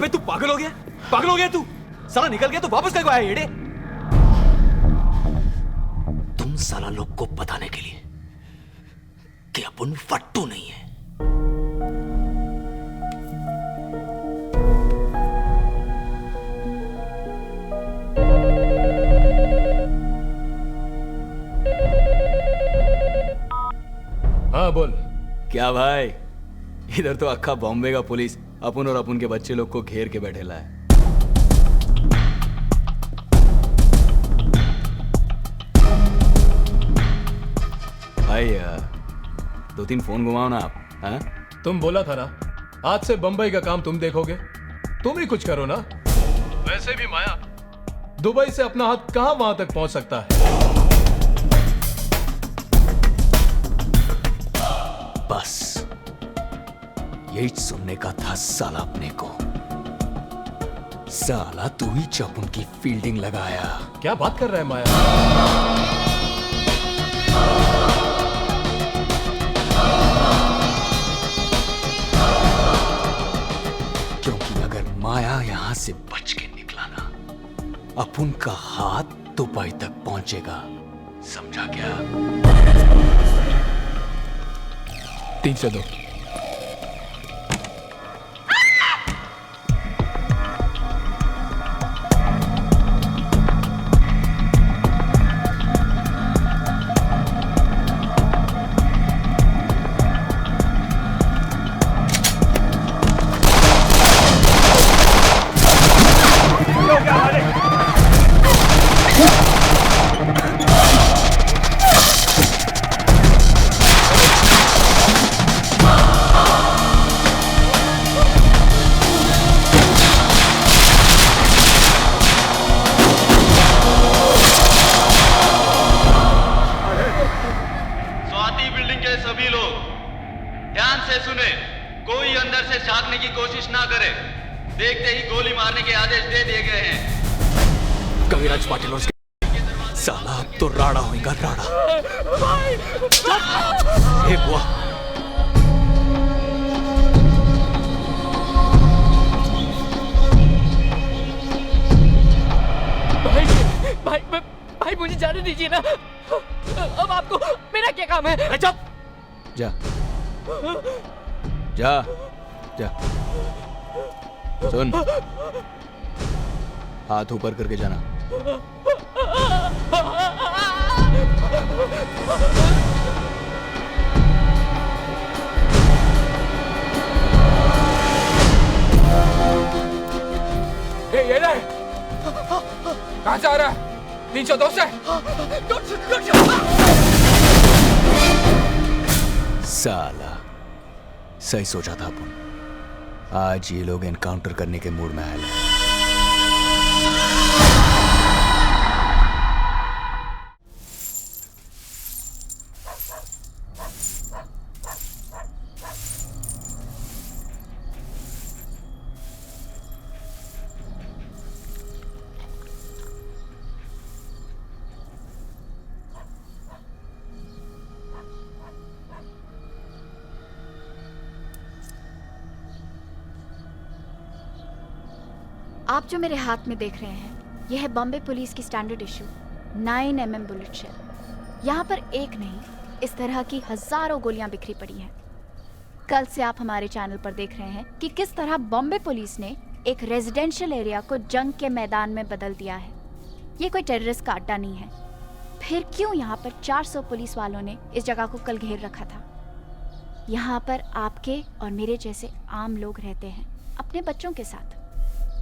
अबे तू पागल हो गया? पागल हो गया तू? साला निकल गया तो वापस कब आया येड़े? तुम साला लोग को बताने के लिए कि अपन फट्टू नहीं है। हाँ बोल। क्या भाई, इधर तो अक्खा बॉम्बे का पुलिस अपन और अपन के बच्चे लोग को घेर के बैठेला है। भाई 2-3 फोन घुमाओ ना आप। हाँ? तुम बोला था ना आज से बंबई का काम तुम देखोगे, तुम ही कुछ करो ना। वैसे भी माया दुबई से अपना हाथ कहां वहां तक पहुंच सकता है। बस यही सुनने का था साला अपने को। साला तू ही जब उनकी फील्डिंग लगाया। क्या बात कर रहा है माया? क्योंकि अगर माया यहां से बच के निकला ना, अपन का हाथ दुबई तक पहुंचेगा। समझा क्या? 3 से 2। कविराज पाटिल और साला अब तो राड़ा होगा राड़ा। हे बुआ, भाई मुझे जाने दीजिए ना। अब आपको मेरा क्या काम है? चुप। जा जा जा। सुन, हाथ ऊपर करके जाना। ये ले, कहां से आ रहा है? 302 से। साला सही सोचा था अपन। आज ये लोग एनकाउंटर करने के मूड में आए हैं। आप जो मेरे हाथ में देख रहे हैं, यह है बॉम्बे पुलिस की standard issue 9mm bullet shell. यहाँ पर एक नहीं, इस तरह की हजारों गोलियां बिखरी पड़ी हैं। कल से आप हमारे चैनल पर देख रहे हैं कि किस तरह बॉम्बे पुलिस ने एक रेजिडेंशियल एरिया को जंग के मैदान में बदल दिया है। ये कोई टेररिस्ट का अड्डा नहीं है। फिर क्यों यहाँ पर 400 पुलिस वालों ने इस जगह को कल घेर रखा था? यहाँ पर आपके और मेरे जैसे आम लोग रहते हैं अपने बच्चों के साथ।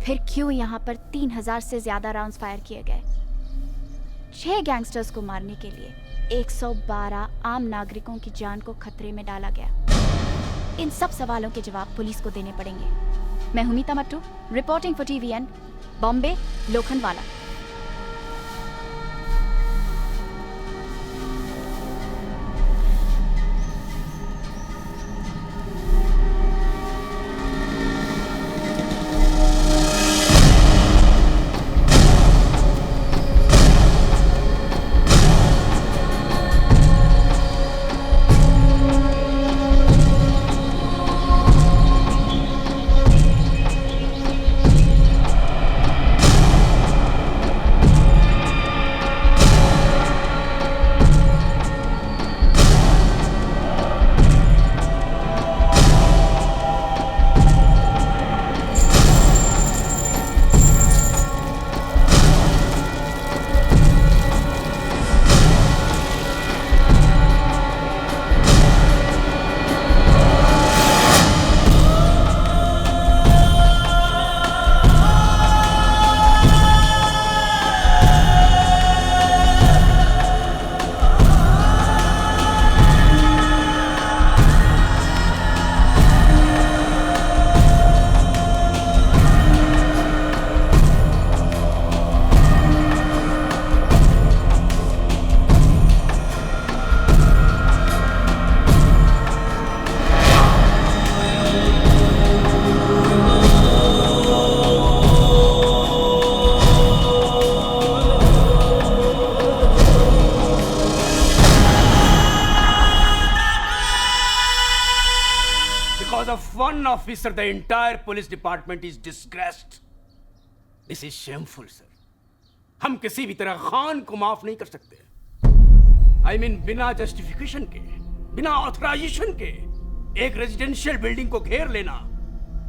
फिर क्यों यहाँ पर 3000 से ज्यादा राउंड्स फायर किए गए? 6 गैंगस्टर्स को मारने के लिए 112 आम नागरिकों की जान को खतरे में डाला गया। इन सब सवालों के जवाब पुलिस को देने पड़ेंगे। मैं हूं Meeta Mattu, reporting for TVN, Bombay, Lokhandwala. one officer, the entire police department is disgraced. This is shameful, sir. हम किसी भी तरह खान को माफ नहीं कर सकते. I mean, बिना जस्टिफिकेशन के, बिना ऑथराइजेशन के एक रेजिडेंशियल बिल्डिंग को घेर लेना,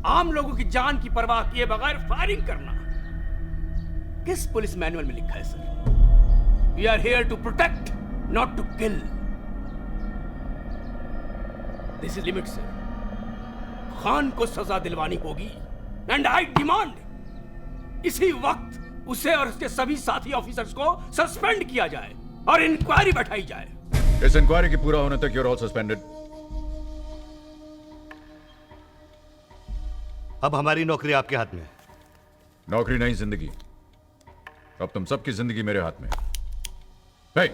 आम लोगों की जान की परवाह किए बगैर फायरिंग करना, किस पुलिस मैनुअल में लिखा है sir? We are here to protect, not to kill. This is limit, sir. Khan को सजा दिलवानी होगी, and I demand इसी वक्त उसे और उसके सभी साथी ऑफिसर्स को सस्पेंड किया जाए और इंक्वायरी बैठाई जाए. इस इंक्वायरी के पूरा होने तक यूर ऑल सस्पेंडेड. अब हमारी नौकरी आपके हाथ में है. नौकरी नहीं, जिंदगी. अब तुम सबकी जिंदगी मेरे हाथ में. Hey,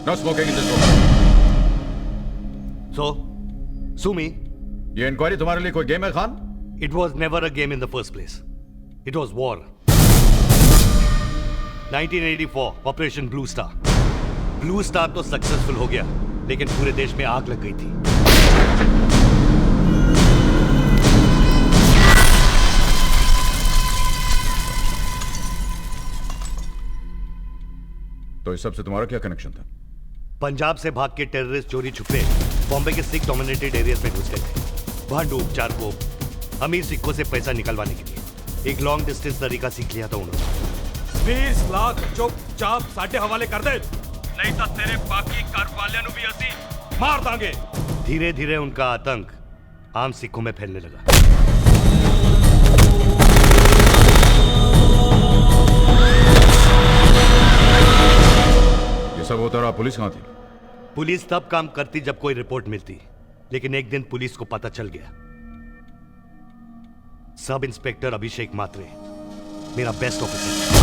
no smoking in this room. So, sue me. ये इंक्वायरी तुम्हारे लिए कोई गेम है Khan? It was never a game in the first place. It was war. 1984, Operation Blue Star. Blue Star तो सक्सेसफुल हो गया, लेकिन पूरे देश में आग लग गई थी. तो इस सब से तुम्हारा क्या कनेक्शन था? पंजाब से भाग के टेररिस्ट चोरी छुपे बॉम्बे के सिख डोमिनेटेड एरियाज में घुस गए थे. भांडूप, चारकोप, अमीर सिखों से पैसा निकलवाने के लिए एक लॉन्ग डिस्टेंस तरीका सीख लिया था उन्होंने. 20 लाख चुपचाप साडे हवाले कर दे, नहीं तो तेरे बाकी घर वालियां भी असी मार दांगे. धीरे धीरे उनका आतंक आम सिखों में फैलने लगा. ये सब होता रहा, पुलिस कहां थी? पुलिस तब काम करती जब कोई रिपोर्ट मिलती, लेकिन एक दिन पुलिस को पता चल गया. सब इंस्पेक्टर अभिषेक मात्रे, मेरा बेस्ट ऑफिसर.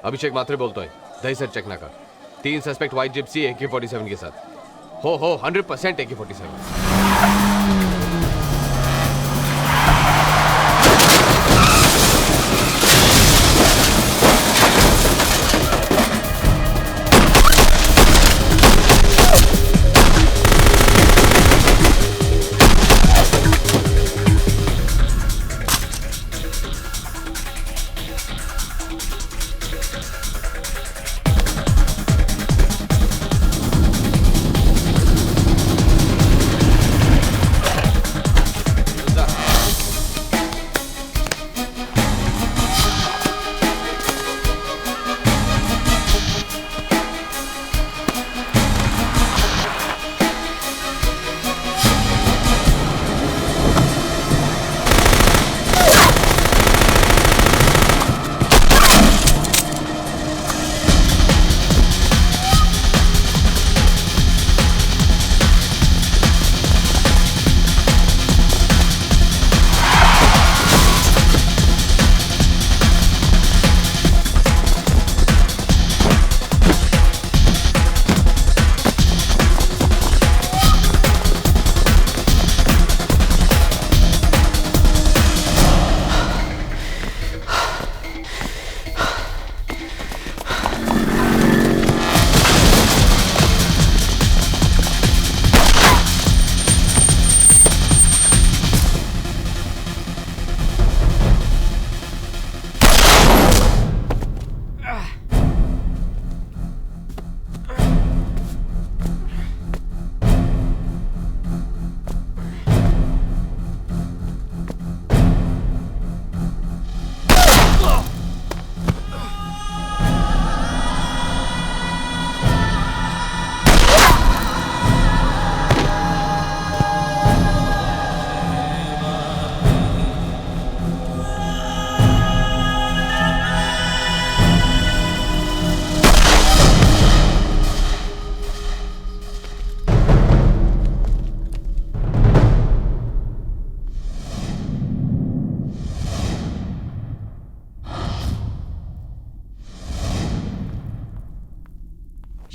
अभिषेक मात्रे बोलता है, दही सर चेक ना कर. 3 सस्पेक्ट व्हाइट जिप्सी AK-47 के साथ. हो 100% AK-47.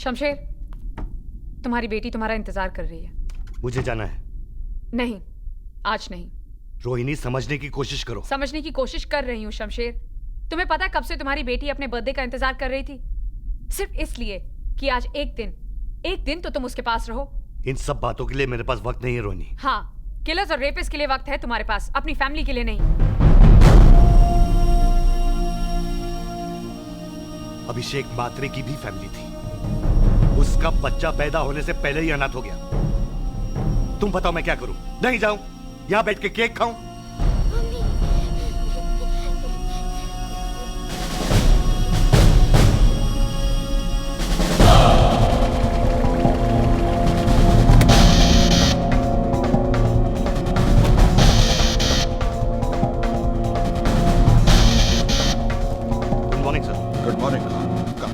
शमशेर, तुम्हारी बेटी तुम्हारा इंतजार कर रही है। मुझे जाना है। नहीं, आज नहीं। रोहिणी, समझने की कोशिश करो। समझने की कोशिश कर रही हूँ शमशेर। तुम्हें पता कब से तुम्हारी बेटी अपने बर्थडे का इंतजार कर रही थी? सिर्फ इसलिए कि आज एक दिन तो तुम उसके पास रहो। इन सब बातों के लिए मेरे पास वक्त नहीं है रोहिणी। हाँ, किलर्स और रेपिस्ट के लिए वक्त है तुम्हारे पास, अपनी फैमिली के लिए नहीं। अभिषेक मात्रे की भी फैमिली थी। उसका बच्चा पैदा होने से पहले ही अनाथ हो गया। तुम बताओ मैं क्या करूं? नहीं जाऊं? यहां बैठ के केक खाऊं? Good morning sir. Good morning. Come.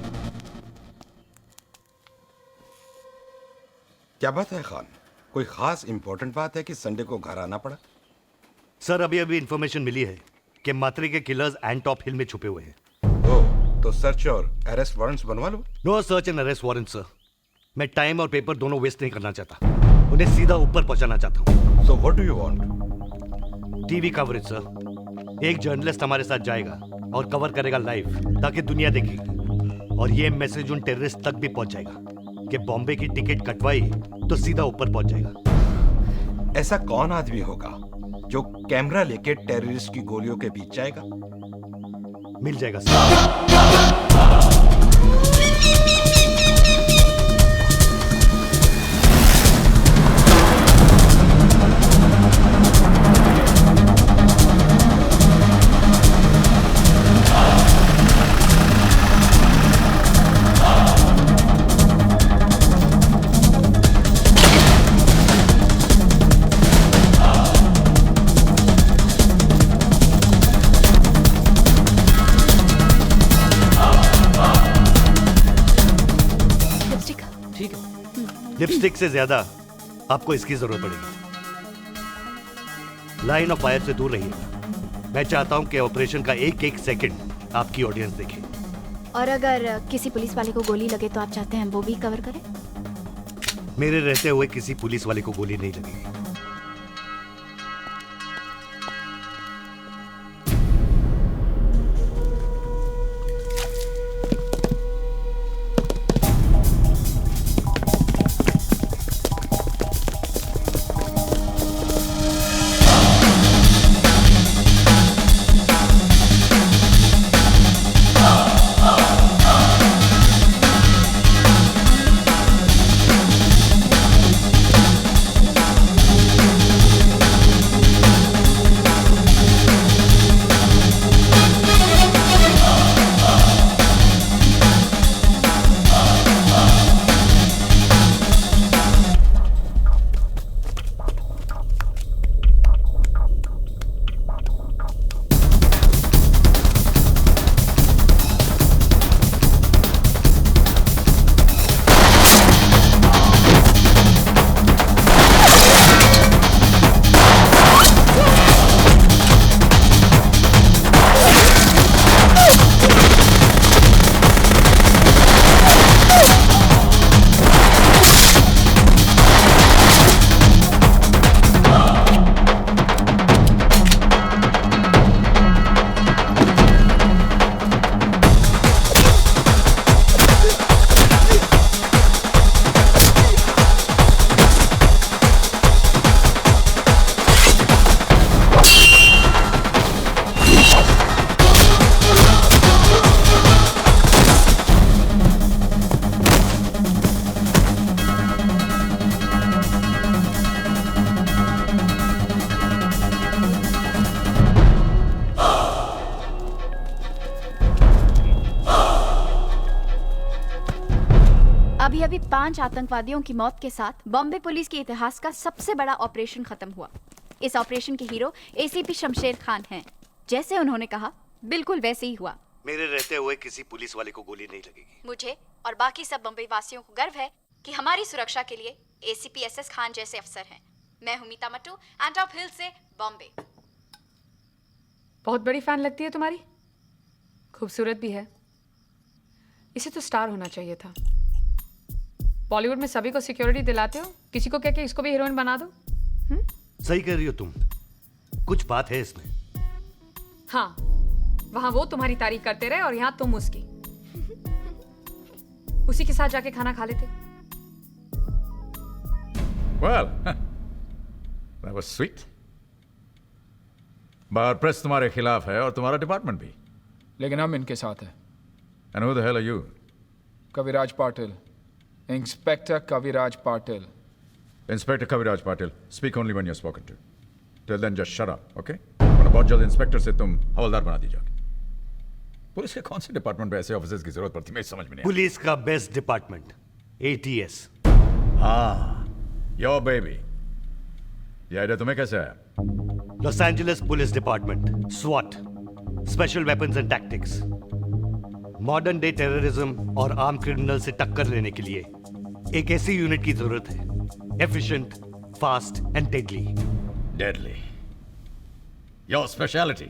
क्या बात है खान? कोई खास इंपॉर्टेंट बात है कि संडे को घर आना पड़ा? सर, अभी इंफॉर्मेशन मिली है कि मात्रे के किलर्स एंटॉप हिल में छुपे हुए हैं। ओह, तो सर्च और अरेस्ट वारंट्स बनवा लो। No search and arrest warrant sir. मैं टाइम और पेपर दोनों वेस्ट नहीं करना चाहता। उन्हें सीधा ऊपर पहुंचाना चाहता हूँ। So what do you want? TV coverage sir. एक जर्नलिस्ट हमारे साथ जाएगा और कवर करेगा लाइव, ताकि दुनिया देखेगी। और ये मैसेज उन टेररिस्ट तक भी पहुंच जाएगा कि बॉम्बे की टिकट कटवाई तो सीधा ऊपर पहुंच जाएगा। ऐसा कौन आदमी होगा जो कैमरा लेके टेररिस्ट की गोलियों के बीच जाएगा? मिल जाएगा सर। लिपस्टिक से ज्यादा आपको इसकी जरूरत पड़ेगी। लाइन ऑफ फायर से दूर रहिएगा। मैं चाहता हूं कि ऑपरेशन का एक एक सेकंड आपकी ऑडियंस देखे। और अगर किसी पुलिस वाले को गोली लगे तो आप चाहते हैं वो भी कवर करें? मेरे रहते हुए किसी पुलिस वाले को गोली नहीं लगेगी। अभी 5 आतंकवादियों की मौत के साथ बॉम्बे पुलिस के इतिहास का सबसे बड़ा ऑपरेशन खत्म हुआ। इस ऑपरेशन के हीरो एसीपी शमशेर खान हैं। जैसे उन्होंने कहा बिल्कुल वैसे ही हुआ। मेरे रहते हुए किसी पुलिस वाले को गोली नहीं लगेगी। मुझे और बाकी सब बम्बई वासियों को गर्व है कि हमारी सुरक्षा के लिए एसीपी एसएस खान जैसे अफसर हैं। मैं हूं मीता मट्टू, एंटॉप हिल से बॉम्बे। बहुत बड़ी फैन लगती है तुम्हारी, खूबसूरत भी है। इसे तो स्टार होना चाहिए था। बॉलीवुड में सभी को सिक्योरिटी दिलाते हो, किसी को कह के इसको भी हीरोइन बना दो। सही कह रही हो तुम, कुछ बात है इसमें। हाँ, वहां वो तुम्हारी तारीफ करते रहे और यहाँ तुम उसकी। उसी के साथ जाके खाना खा लेते। Well, that was sweet. But press तुम्हारे खिलाफ है और तुम्हारा डिपार्टमेंट भी। लेकिन हम इनके साथ हैं। And who the hell are you? Kaviraj Patil, inspector Kaviraj Patil. Inspector Kaviraj Patil. Speak only when you're spoken to. Till then, just shut up, okay? वरना बहुत जल्द इंस्पेक्टर से तुम हवलदार बना दी जाओगे। पुलिस के कौन से डिपार्टमेंट में ऐसे ऑफिसर्स की जरूरत पड़ती है, मुझे समझ में नहीं आता। पुलिस का बेस्ट डिपार्टमेंट ATS। हाँ, योर बेबी। ये आइडिया तुम्हें कैसे आया? Los Angeles police department, SWAT, special weapons and tactics. Modern day terrorism और आर्म क्रिमिनल से टक्कर लेने के लिए एक ऐसी यूनिट की जरूरत है, efficient, fast and deadly. Deadly. Your speciality.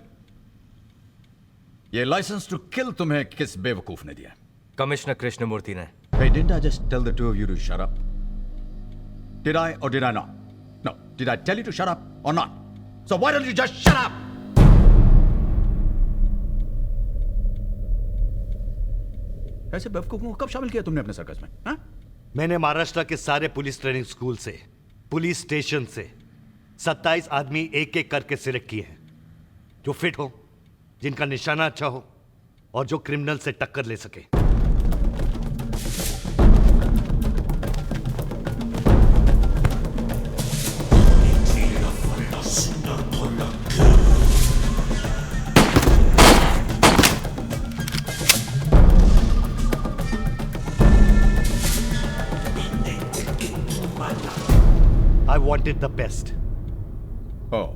ये लाइसेंस टू किल तुम्हें किस बेवकूफ ने दिया? कमिश्नर कृष्णमूर्ति ने। Hey, didn't I just tell the two of you to shut up? Did I or did I not? No. Did I tell you to shut up or not? So why don't you just shut up? ऐसे बेवकूफों को कब शामिल किया तुमने अपने circus में? हाँ? मैंने महाराष्ट्र के सारे पुलिस ट्रेनिंग स्कूल से, पुलिस स्टेशन से 27 आदमी एक एक करके सिलेक्ट किए हैं, जो फिट हो, जिनका निशाना अच्छा हो और जो क्रिमिनल से टक्कर ले सके। I wanted the best. Oh.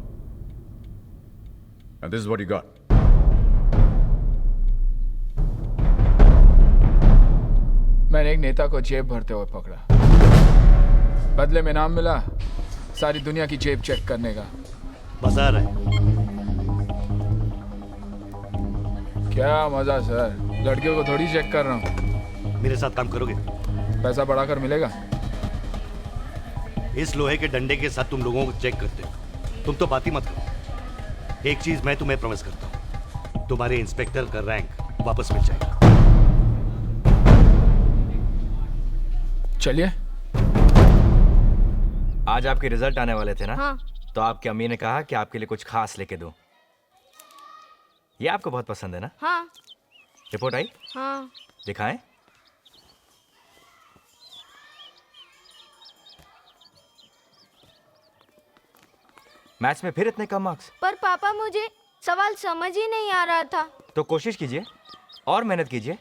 And this is what you got. मैंने एक नेता को जेब भरते हुए पकड़ा। बदले में नाम मिला सारी दुनिया की जेब चेक करने का। मजा आ रहा है? क्या मजा सर, लड़कियों को थोड़ी चेक कर रहा हूँ। मेरे साथ काम करोगे? पैसा बढ़ाकर मिलेगा। इस लोहे के डंडे के साथ तुम लोगों को चेक करते हो, तुम तो बात ही मत करो। एक चीज मैं तुम्हें प्रॉमिस करता हूं, तुम्हारे इंस्पेक्टर का रैंक वापस मिल जाएगा। चलिए। आज आपके रिजल्ट आने वाले थे ना? हाँ। तो आपकी अम्मी ने कहा कि आपके लिए कुछ खास लेके दूं। ये आपको बहुत पसंद है ना? हाँ। रिपोर्ट आई? हाँ। दिखाएं? मैथ्स में फिर इतने कम मार्क्स? पर पापा मुझे सवाल समझ ही नहीं आ रहा था। तो कोशिश कीजिए और मेहनत कीजिए।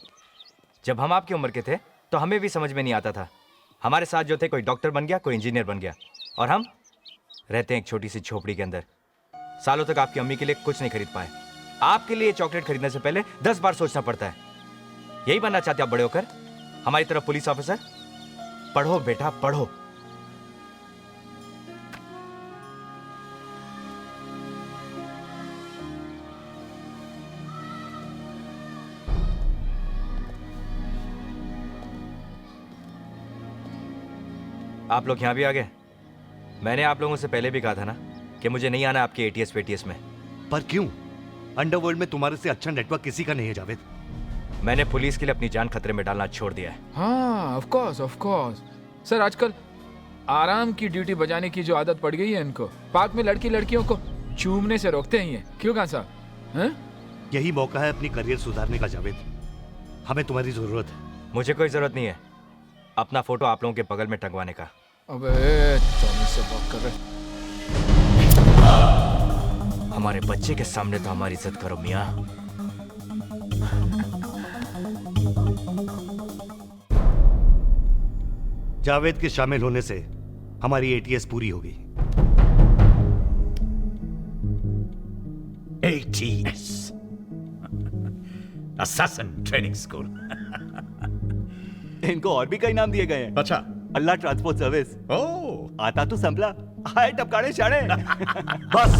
जब हम आपकी उम्र के थे तो हमें भी समझ में नहीं आता था। हमारे साथ जो थे, कोई डॉक्टर बन गया, कोई इंजीनियर बन गया, और हम रहते हैं एक छोटी सी झोपड़ी के अंदर। सालों तक आपकी अम्मी के लिए कुछ नहीं खरीद पाए। आपके लिए चॉकलेट खरीदने से पहले 10 बार सोचना पड़ता है। यही बनना चाहते आप बड़े होकर? हमारी तरफ पुलिस ऑफिसर? पढ़ो बेटा पढ़ो। आप लोग यहाँ भी आ गए। मैंने आप लोगों से पहले भी कहा था ना कि मुझे नहीं आना आपके ATS पेटीएस में। पर क्यों? अंडरवर्ल्ड में तुम्हारे से अच्छा नेटवर्क किसी का नहीं है जावेद। मैंने पुलिस के लिए अपनी जान खतरे में डालना छोड़ दिया है। हाँ, ऑफ कोर्स। सर आजकल आराम की ड्यूटी बजाने की जो आदत पड़ गई है इनको, पार्क में लड़कियों को चूमने से रोकते ही हैं। क्यों कहा साहब? यही मौका है अपनी करियर सुधारने का जावेद। हमें तुम्हारी जरूरत है। मुझे कोई जरूरत नहीं है अपना फोटो आप लोगों के बगल में टंगवाने का। अबे टॉमी से बात कर रहे। हमारे बच्चे के सामने तो हमारी इज्जत करो मियां। जावेद के शामिल होने से हमारी ATS पूरी होगी। ATS Assassin Training School। इनको और भी कई नाम दिए गए हैं। अच्छा। अल्लाह ट्रांसपोर्ट सर्विस। ओह, आता तो संभला, हाय टपकाने शाणे। बस।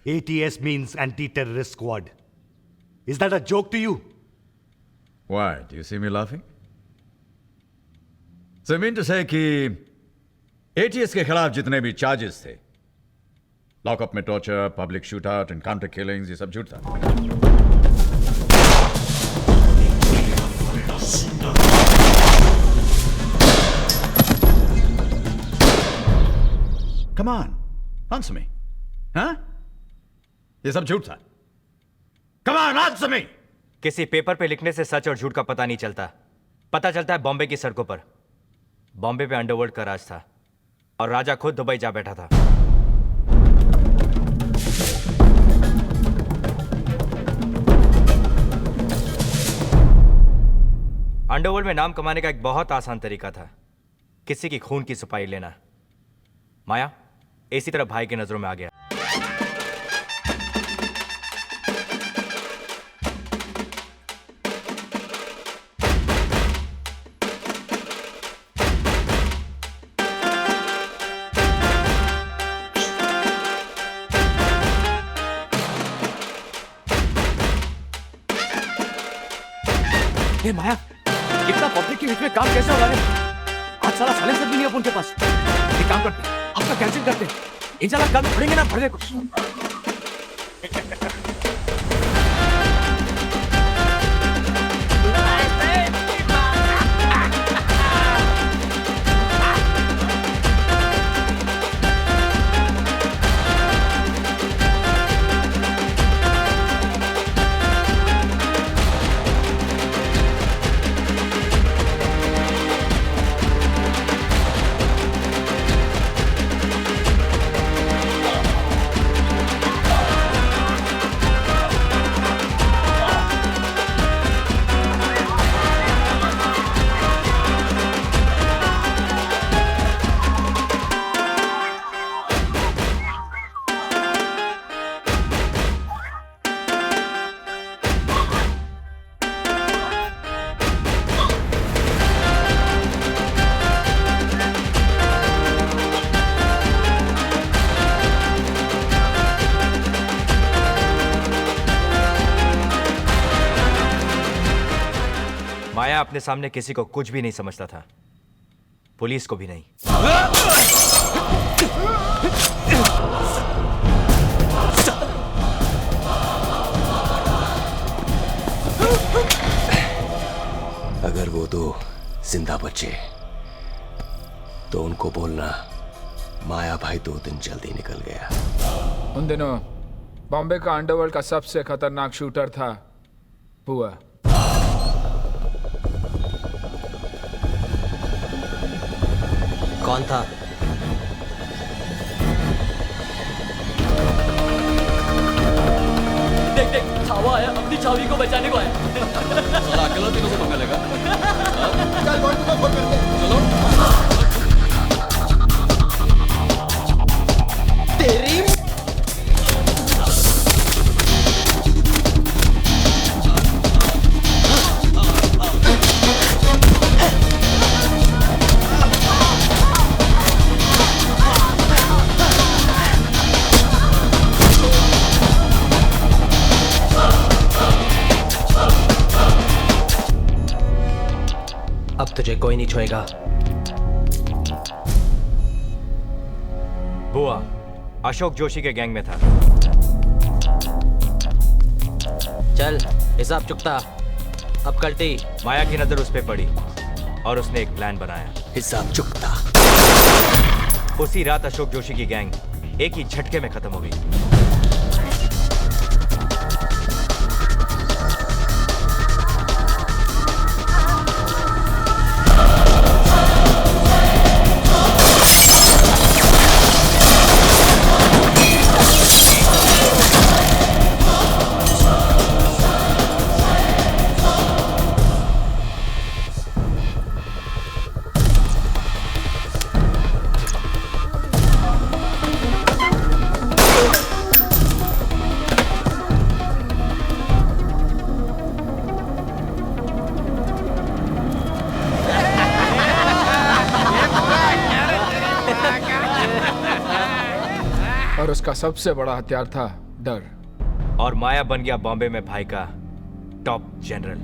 ATS means anti-terrorist squad. Is that a joke to you? Why? Do you see me laughing? So I mean to say कि ATS के खिलाफ जितने भी चार्जेस थे, लॉकअप में torture, public shoot out, encounter killings, ये सब झूठ था। Come on, answer me. हाँ? ये सब झूठ था। Come on, answer me. किसी पेपर पे लिखने से सच और झूठ का पता नहीं चलता। पता चलता है बॉम्बे की सड़कों पर। बॉम्बे पे अंडरवर्ल्ड का राज था और राजा खुद दुबई जा बैठा था। अंडरवर्ल्ड में नाम कमाने का एक बहुत आसान तरीका था, किसी की खून की सफाई लेना। माया इसी तरह भाई की नजरों में आ गया। ए माया, इतना पब्लिक के बीच में काम कैसे हो रहा है? आज साला साइलेंसर भी नहीं है अपन के पास। एक काम करते हैं, आपका कैंसिल करते हैं। इंशाल्लाह कल पड़ेंगे ना भरने को। माया अपने सामने किसी को कुछ भी नहीं समझता था, पुलिस को भी नहीं। अगर वो दो जिंदा बचे तो उनको बोलना माया भाई 2 दिन जल्दी निकल गया। उन दिनों बॉम्बे का अंडरवर्ल्ड का सबसे खतरनाक शूटर था बुआ। कौन था? देख देख, छावा आया, अपनी छावी को बचाने को आया। साला अकेला तीनों से पंगा लेगा। चल बॉन्डू को फोन करते हैं। चलो। तेरी अब तुझे कोई नहीं छुएगा। बुआ अशोक जोशी के गैंग में था। चल हिसाब चुकता। अब कल्टी। माया की नजर उस पे पड़ी और उसने एक प्लान बनाया। हिसाब चुकता। उसी रात अशोक जोशी की गैंग एक ही झटके में खत्म हो गई। और उसका सबसे बड़ा हथियार था डर। और माया बन गया बॉम्बे में भाई का टॉप जनरल।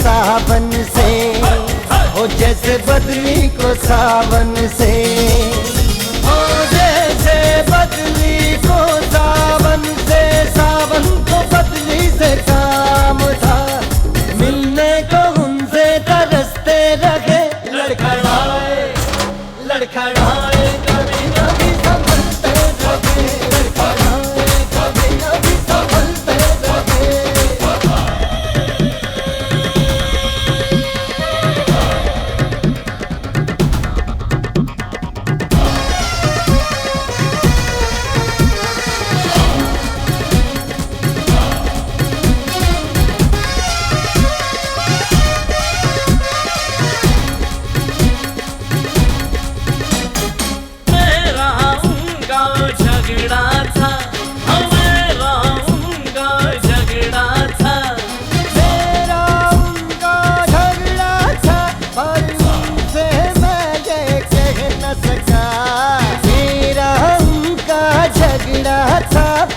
सावन से हो, जैसे बदली को सावन से हो, जैसे बदली को सावन से, सावन को बदली से काम था। मिलने को उनसे तरसते रहे, लड़खड़ाए लड़खड़ाए कभी कभी संभलते रहे, लड़खड़ाए कभी कभी संभलते रहे।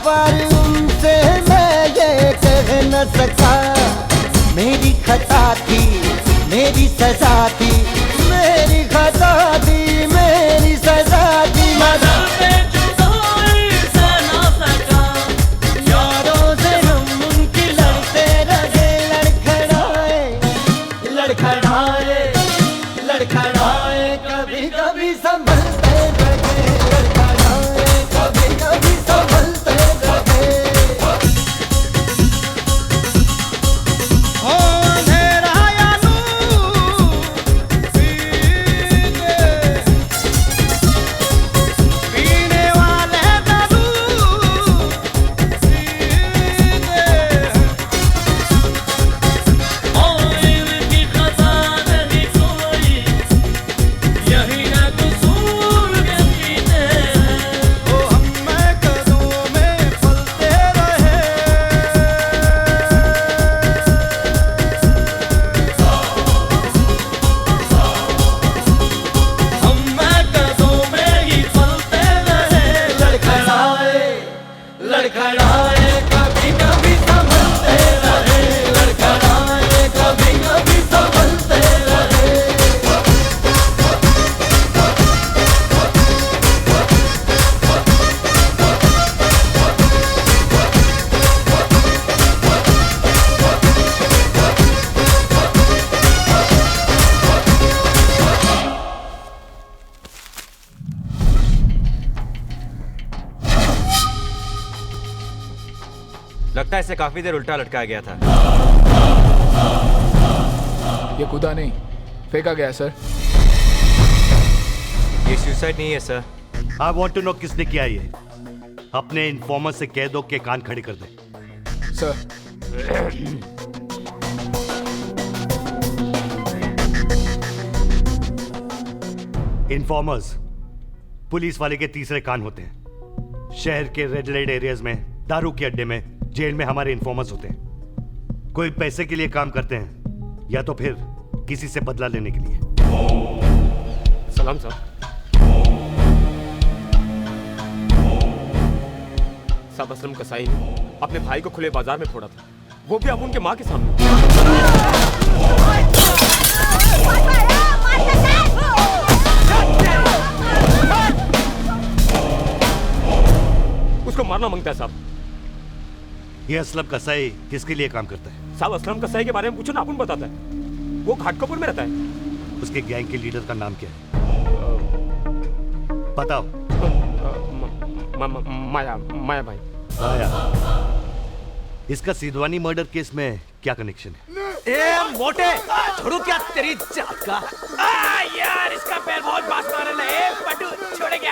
पर उनसे मैं ये कह न सका, मेरी खता थी मेरी सजा थी, मेरी खता थी मेरी सजा थी। नजर पे जुदाई से न सका, यारों से हम उनकी लड़ते रहे, लड़खड़ाए लड़खड़ाए लड़खड़ाए कभी कभी संभलते रहे, लड़खड़ाए कभी कभी संभलते रहे। ओ अंधेरा या नूर पीने वाले जरूर और इनकी खता नहीं कोई, यही है कसूर लगता है इसे काफी देर उल्टा लटकाया गया था। ये कूदा नहीं, फेंका गया सर। ये सुसाइड नहीं है sir. I want to know किसने किया ये। अपने इन्फॉर्मर से कह दो कि कान खड़े कर दे। सर इन्फॉर्मर्स पुलिस वाले के तीसरे कान होते हैं। शहर के रेड लाइट एरियाज में, दारू के अड्डे में, जेल में हमारे इन्फॉर्मर्स होते हैं। कोई पैसे के लिए काम करते हैं या तो फिर किसी से बदला लेने के लिए। सलाम साहब। साहब असलम कसाई ने अपने भाई को खुले बाजार में फोड़ा था, वो भी अब उनके माँ के सामने। उसको मारना मांगता है साहब। ये असलम कसाई किसके लिए काम करता है? साहब असलम कसाई के बारे में पूछो ना, अपन बताता है। वो घाटकोपुर में रहता है। उसके गैंग के लीडर का नाम क्या है? बताओ। माया भाई। माया। इसका सिद्धवानी मर्डर केस में क्या कनेक्शन है? ए मोटे, छोड़ू क्या तेरी जात का? यार इसका पैर बहुत बास मार रहा है। पटू छोड़ गया।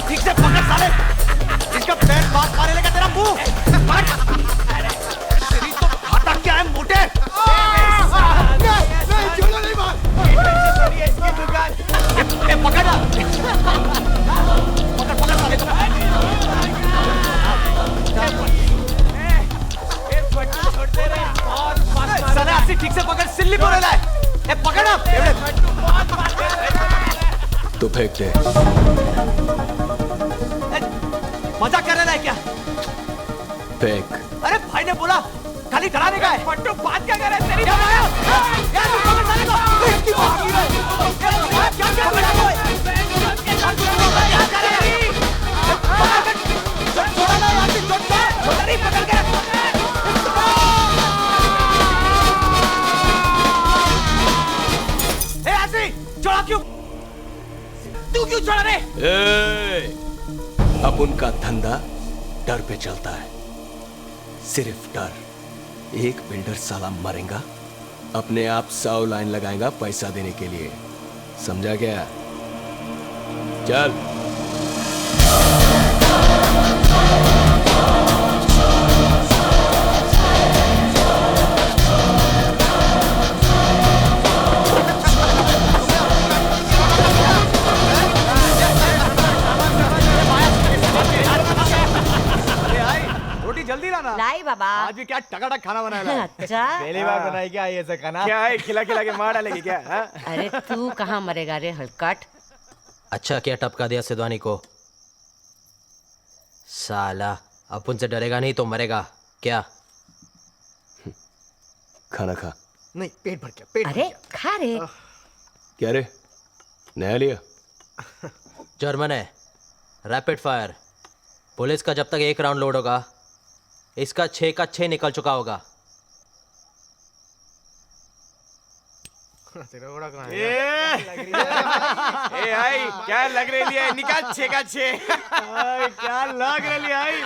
ठीक से पकड़ साले। इसका पैर बात मारे लेगा तेरा मुंह। तेरी तो खाता क्या है मोटे? नहीं छोड़ो नहीं मार। इसकी दुकान। ए पकड़ ना। पकड़ साले को। छोड़ते रहे। बहुत बास मार। साले ऐसे ठीक से पकड़, सिल्ली बोले लाए। ए पकड़ ना। तो फेंक दे। मजाक कर रहा है क्या? फेंक। अरे भाई ने बोला खाली डराने का है। पट्टू बात क्या कर रहा है तेरी? क्या भाई? यार तू पकड़ साले को। इसकी भागी है। क्या कर रहा है? क्या कर रहा है? छोड़ा ना यार, छोड़ नहीं पकड़ के। ए आसी, छोड़ा क्यों? तू क्यों छोड़ा रे? अपन का धंधा डर पे चलता है, सिर्फ डर। एक बिल्डर साला मरेगा, अपने आप 100 लाइन लगाएगा पैसा देने के लिए। समझा क्या? चल। जल्दी लाना। लाई बाबा। आज भी क्या टकाटक खाना बनाया है? अच्छा। पहली बार बनाई क्या ये ऐसा खाना? क्या है, खिला खिला के मार डालेगी क्या? अरे तू कहाँ मरेगा रे हलकट? अच्छा क्या टपका दिया सिद्धवानी को? साला अपन से डरेगा नहीं तो मरेगा क्या? खाना खा। नहीं पेट भर गया, पेट भर अरे गया। खा रे। क्या रे, नया लिया? जर्मन है, रैपिड फायर। पुलिस का जब तक 1 राउंड लोड होगा, इसका 6 का 6 निकल चुका होगा। ए आई क्या लग रही है? निकाल 6 का 6। क्या लग रही आई?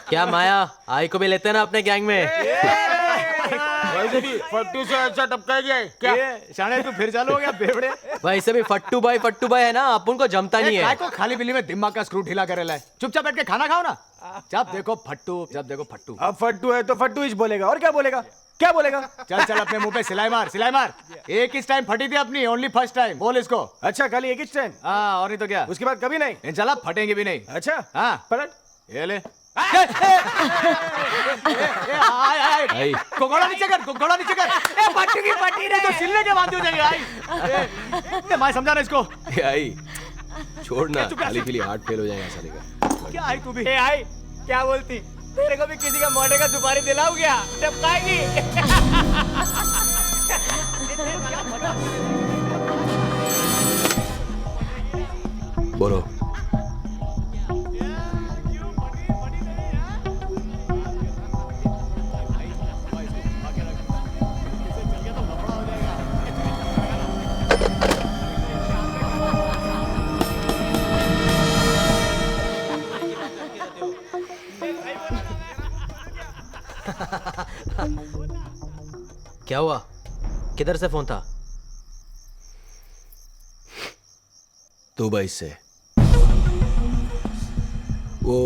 क्या माया आई को भी लेते हैं ना अपने गैंग में? वैसे भी फट्टू से अच्छा टपका गया क्या? शाने तू फिर चालू हो गया बेवड़े। वैसे भी फट्टू भाई है ना, अपन को जमता नहीं है। को खाली बिल्ली में दिमाग का स्क्रू ढीला करे लाए। चुपचाप बैठ के खाना खाओ ना। जब देखो फट्टू, जब देखो फट्टू। अब फट्टू है तो फट्टू ही बोलेगा, और क्या बोलेगा? क्या बोलेगा? चल चल अपने मुंह पे सिलाई मार, सिलाई मार। एक इस टाइम फटी थी अपनी, ओनली फर्स्ट टाइम। बोल इसको। अच्छा खाली एक ही टाइम? हाँ और नहीं तो क्या, उसके बाद कभी नहीं? इंशाल्लाह फटेंगे भी नहीं। अच्छा हाँ पलट ये ले। आई घोड़ा नीचे कर, घोड़ा नीचे कर। ए फटी की फटी रे, तो सिलने के बाद हो जाएंगे। आई मैं समझा ना इसको। आई छोड़ना, खाली पीली हार्ट फेल हो जाएगा साले का। क्या आई तू भी? ए आई क्या बोलती? तेरे को भी किसी का मोटे का सुपारी दिलाऊं क्या? टपकाएगी। बोलो। क्या हुआ? किधर से फोन था? दुबई से। वो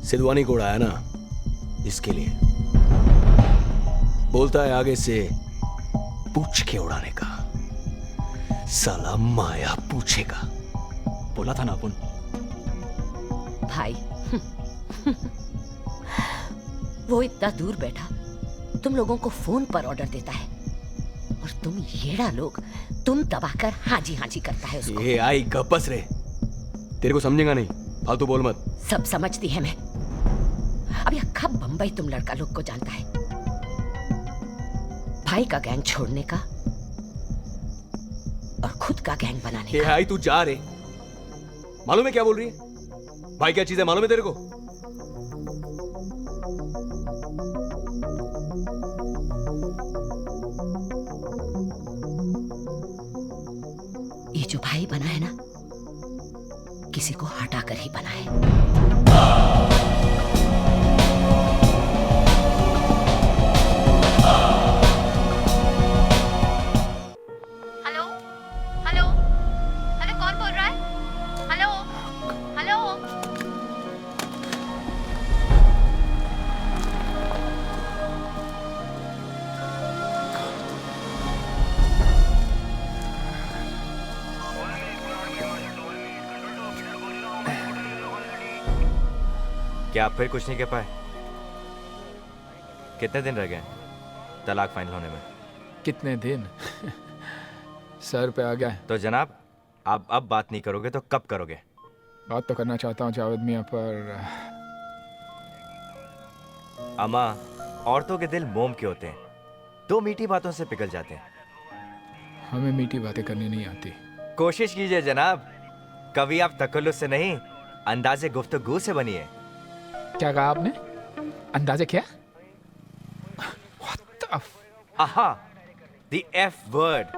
सिलवानी कोड आया ना, इसके लिए। बोलता है आगे से पूछ के उड़ाने का। साला माया पूछेगा। बोला था ना अपन। भाई वो इतना दूर बैठा तुम लोगों को फोन पर ऑर्डर देता है और तुम येड़ा लोग तुम दबाकर हाजी हाजी करता है उसको। ये आई गप्पस रे, तेरे को समझेगा नहीं, फालतू बोल मत। सब समझती है मैं। अब अक्खा बंबई तुम लड़का लोग को जानता है। भाई का गैंग छोड़ने का और खुद का गैंग बनाने का। आई तू जा रे, मालूम है क्या बोल रही है? भाई क्या चीज है मालूम है तेरे को? ये जो भाई बना है ना, किसी को हटाकर ही बना है। क्या आप फिर कुछ नहीं कह पाए? कितने दिन रह गए तलाक फाइनल होने में? कितने दिन? सर पे आ गया। तो जनाब, आप अब बात नहीं करोगे तो कब करोगे? बात तो करना चाहता हूँ जावेद मियाँ, पर अम्मा, औरतों के दिल मोम के होते हैं, दो मीठी बातों से पिघल जाते हैं। हमें मीठी बातें करनी नहीं आती। कोशिश कीजिए जनाब, कभी आप तकल्लुफ़ से नहीं, अंदाजे गुफ्तगू से बनिए। क्या कहा आपने? अंदाजे क्या? Aha! The F word,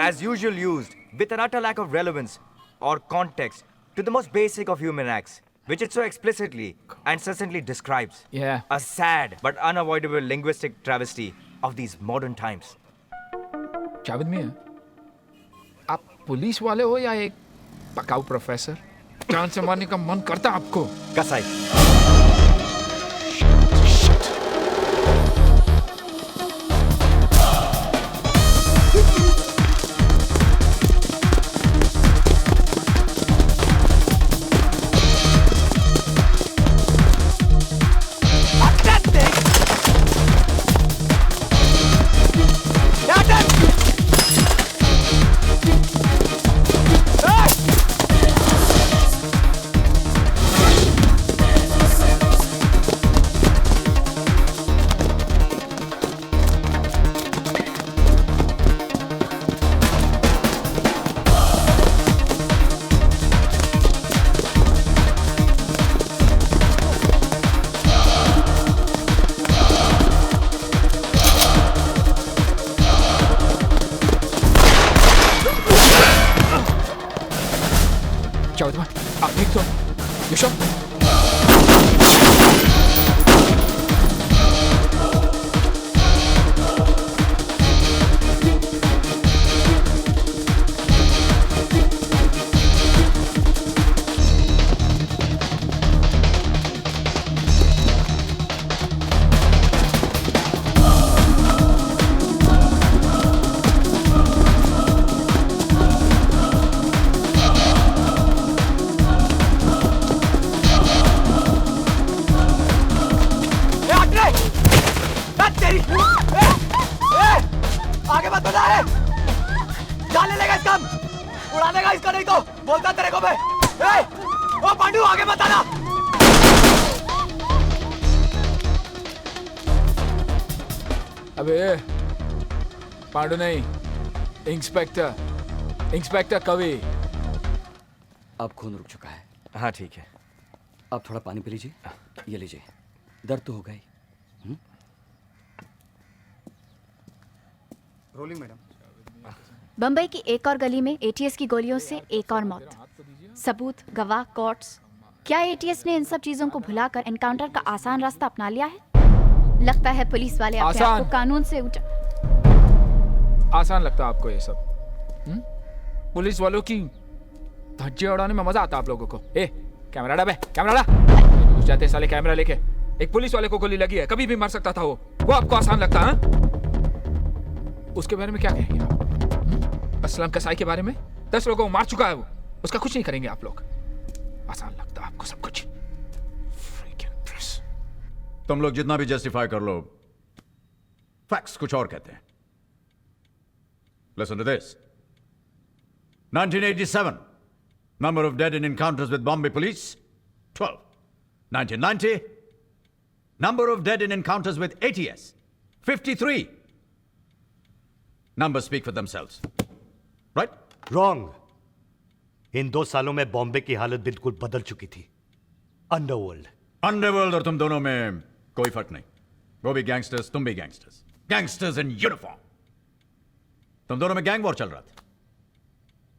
as usual used with an utter lack of relevance or context to the most basic of human acts, which it so explicitly and succinctly describes. Yeah. A sad but unavoidable linguistic travesty of these modern times. Javed मियाँ, आप police वाले हो या एक पकाऊ professor? जान से मारने का मन करता आपको? कसाई। आप ठीक तो? You sure? आगे मत बता रे, जान ले लेगा इसका, उड़ा देगा इसका, नहीं तो बोलता तेरे को मैं। ओ पांडू, आगे मत आना। अबे पांडू नहीं, इंस्पेक्टर कवि। अब खून रुक चुका है। हाँ ठीक है। अब थोड़ा पानी पी लीजिए। ये लीजिए, दर्द तो होगा ही। Rolling madam. बंबई की एक और गली में एटीएस की गोलियों से एक और मौत। सबूत, गवाह, कोर्ट्स। क्या एटीएस ने इन सब चीजों को भुलाकर एनकाउंटर का आसान रास्ता अपना लिया है? लगता है पुलिस वाले अपने आप आसान। को कानून से उठा। आसान लगता है आपको ये सब? पुलिस वालों की धज्जियां उड़ाने में मजा आता है आप लोगों को? ए, कैमरा डा बे, कैमरा डा। घुस जाते साले कैमरा लेके। एक पुलिस वाले को गोली लगी है, कभी भी मर सकता था वो आपको आसान लगता है? उसके बारे में क्या कहेंगे आप? असलम कसाई के बारे में 10 लोगों को मार चुका है वो, उसका कुछ नहीं करेंगे आप लोग। आसान लगता है आपको सब कुछ। तुम लोग जितना भी जस्टिफाई कर लो, फैक्ट्स कुछ और कहते हैं। Listen to this. 1987, number of dead in encounters with Bombay police, 12. 1990, number of dead in encounters with ATS, 53. Numbers speak for themselves. Right? Wrong. इन 2 सालों में बॉम्बे की हालत बिल्कुल बदल चुकी थी। अंडरवर्ल्ड और तुम दोनों में कोई फर्क नहीं। वो भी गैंगस्टर्स, तुम भी गैंगस्टर्स। Gangsters in uniform. तुम दोनों में गैंग वॉर चल रहा था।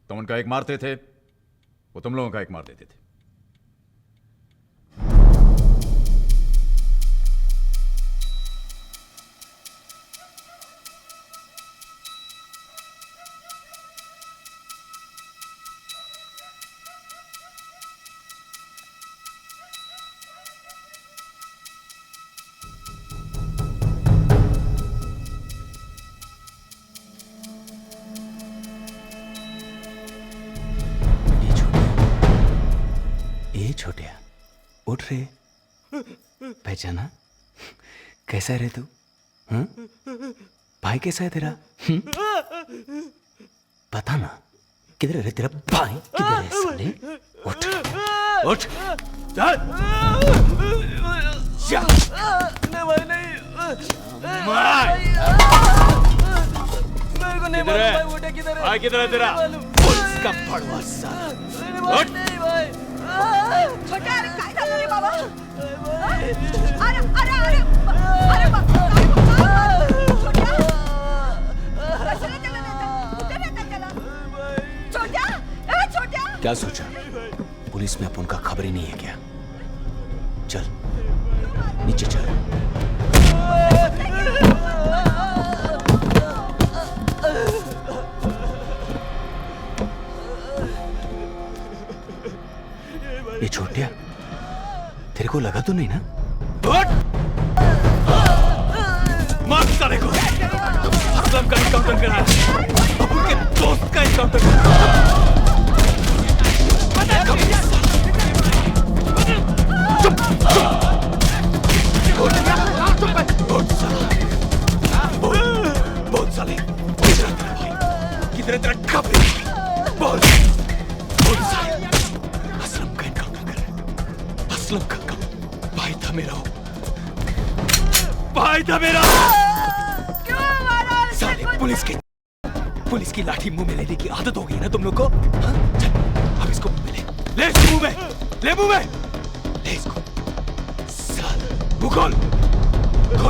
तुम उनका एक मारते थे, वो तुम लोगों का एक मार देते थे। छोटिया उठ रे, पहचाना? कैसा है रे तू? भाई कैसा है तेरा? पता ना किधर है रे तेरा भाई? किधर है साले? उठ उठ चल मेरे को नहीं मालूम भाई, उठे किधर है? भाई किधर है तेरा? पुलिस का भड़वा साला। उठ छोटा, अरे काय झालं रे बाबा? अरे अरे अरे अरे बाबा, छोटा कशाला त्याला देता? कुठे देता त्याला? छोटा, ए छोटा, क्या सोचा? पुलिस में अपन का खबर ही नहीं है क्या? चल नीचे चल। ये छोटिया, तेरे को लगा तो नहीं ना? मार साले को। असलम का एनकाउंटर करा है, अब उनके दोस्त का एनकाउंटर करा। बोल साले, किधर है तेरा खबरी? बोल बोल साले। असलम का एनकाउंटर कर। असलम का भाई था मेरा, भाई था मेरा। साले पुलिस की लाठी मुंह में लेने की आदत हो गई ना तुम लोग को? चल अब इसको मुंह में ले इसको मुंह में, ले मुंह में, ले इसको। साले मुंह खोल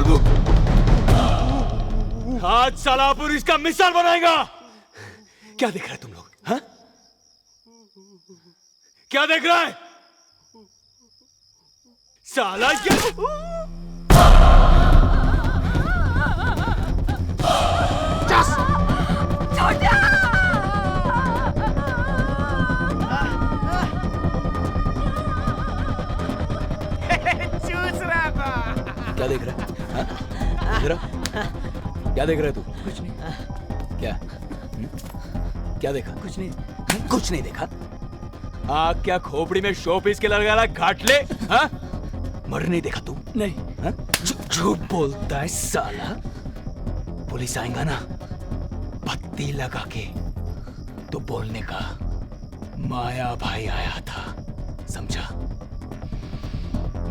मुंह। आज साला पुलिस का मिसाल बनाएगा। क्या देख रहा है तुम लोग? हाँ? क्या देख रहा है साला? चूस रहा था। क्या देख रहा है? हाँ? देख रहा? क्या देख रहा है तू? कुछ नहीं। क्या? क्या देखा? कुछ नहीं। कुछ नहीं देखा? आग क्या खोपड़ी में शो पीस के लगा रहा घाट ले? हाँ? मर नहीं देखा तू? नहीं। झूठ बोलता है साला। पुलिस आएगा ना पत्ती लगा के तो बोलने का माया भाई आया था, समझा?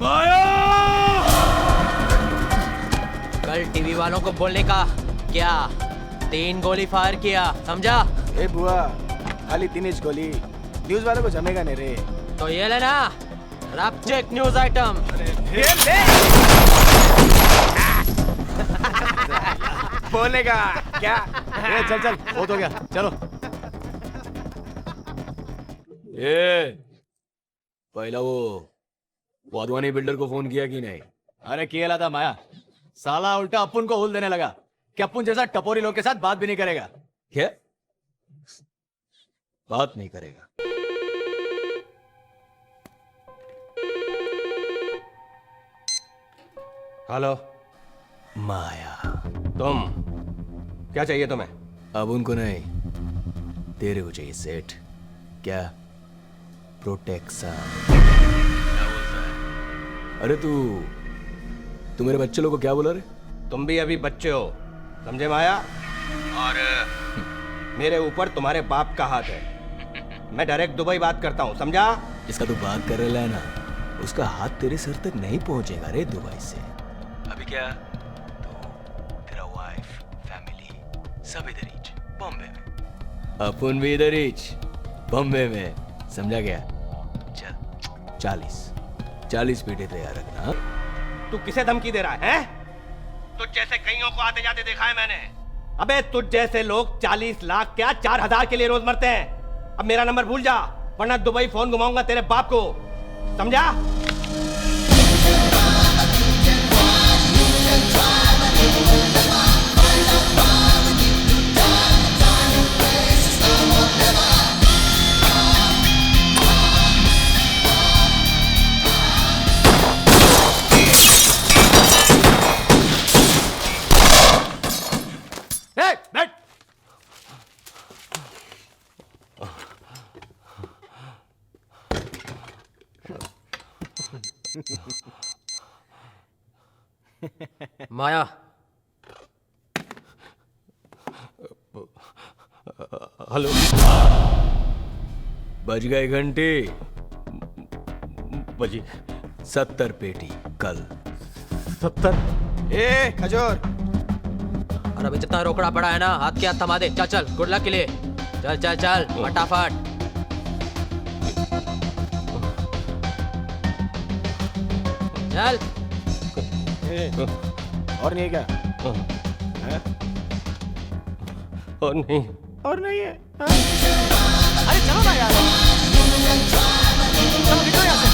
माया! कल टीवी वालों को बोलने का क्या? 3 गोली फायर किया, समझा? ए बुआ, खाली 3 गोली, न्यूज़ वालों को जमेगा नहीं रे। तो ये लेना, रैप चेक न्यूज़ आइटम। बोलेगा क्या? चल चल, बहुत हो गया, चलो। पहला वो वाधवानी बिल्डर को फोन किया कि नहीं? अरे किया था माया, साला उल्टा अपुन को हुल देने लगा कि अपुन जैसा टपोरी लोग के साथ बात भी नहीं करेगा। क्या बात नहीं करेगा? हेलो माया, तुम क्या चाहिए तुम्हें? अब उनको नहीं, तेरे को चाहिए सेठ। क्या? प्रोटेक्शन। अरे तू मेरे बच्चे लोगों को क्या बोला रे? तुम भी अभी बच्चे हो, समझे माया? और मेरे ऊपर तुम्हारे बाप का हाथ है। मैं डायरेक्ट दुबई बात करता हूँ, समझा? जिसका तू बात कर रहा है ना, उसका हाथ तेरे सर तक नहीं पहुंचेगा रे दुबई से। अभी क्या तेरा वाइफ, फैमिली सब इधर ही, बॉम्बे में। अपन भी इधर ही, बॉम्बे में, समझा गया? चल 40 पीटे तैयार रखना। तू किसे धमकी दे रहा है? तुझ जैसे कईयों को आते जाते देखा है मैंने। अबे तुझ जैसे लोग 40 लाख क्या 4000 के लिए रोज मरते हैं। अब मेरा नंबर भूल जा, वरना दुबई फोन घुमाऊंगा तेरे बाप को, समझा? बैठ। माया, हेलो, बज गए घंटे। बजी 70 पेटी कल। 70? ए खजूर, और अभी जितना रोकड़ा पड़ा है ना, हाथ के हाथ थमा दे। चल चल, गुड लक के लिए। चल चल चल फटाफट। चल। और नहीं है क्या? हैं? और नहीं, और नहीं है? अरे चलो ना यार, चलो निकलो यहाँ से।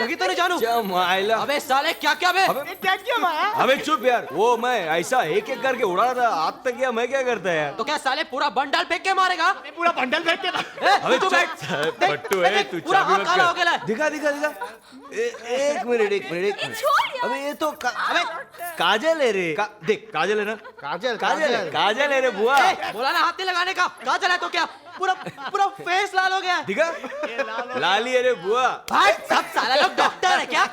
लगी तो नहीं जानू जमाइला। अबे साले क्या क्या बे अबे चुप यार, वो मैं ऐसा एक एक करके उड़ा रहा था, आज तक क्या मैं क्या करता है यार। तो क्या साले पूरा बंडल फेंक के मारेगा? पूरा बंडल फेंक के अबे तू बैठ। देख, पट्टू है देख, तू, पूरा चाबी हाथ मत काला हो कर। गया है। दिखा दिखा दिखा। एक मिनट। अबे ये तो अबे काजल है रे। देख काजल है ना, काजल है रे बुआ। बोला ना हाथ नहीं लगाने का। कहाँ चला तो क्या पूरा पूरा फेस लाल हो गया है। दिखा लाली है रे बुआ। भाई सब साले लोग डॉक्टर है क्या?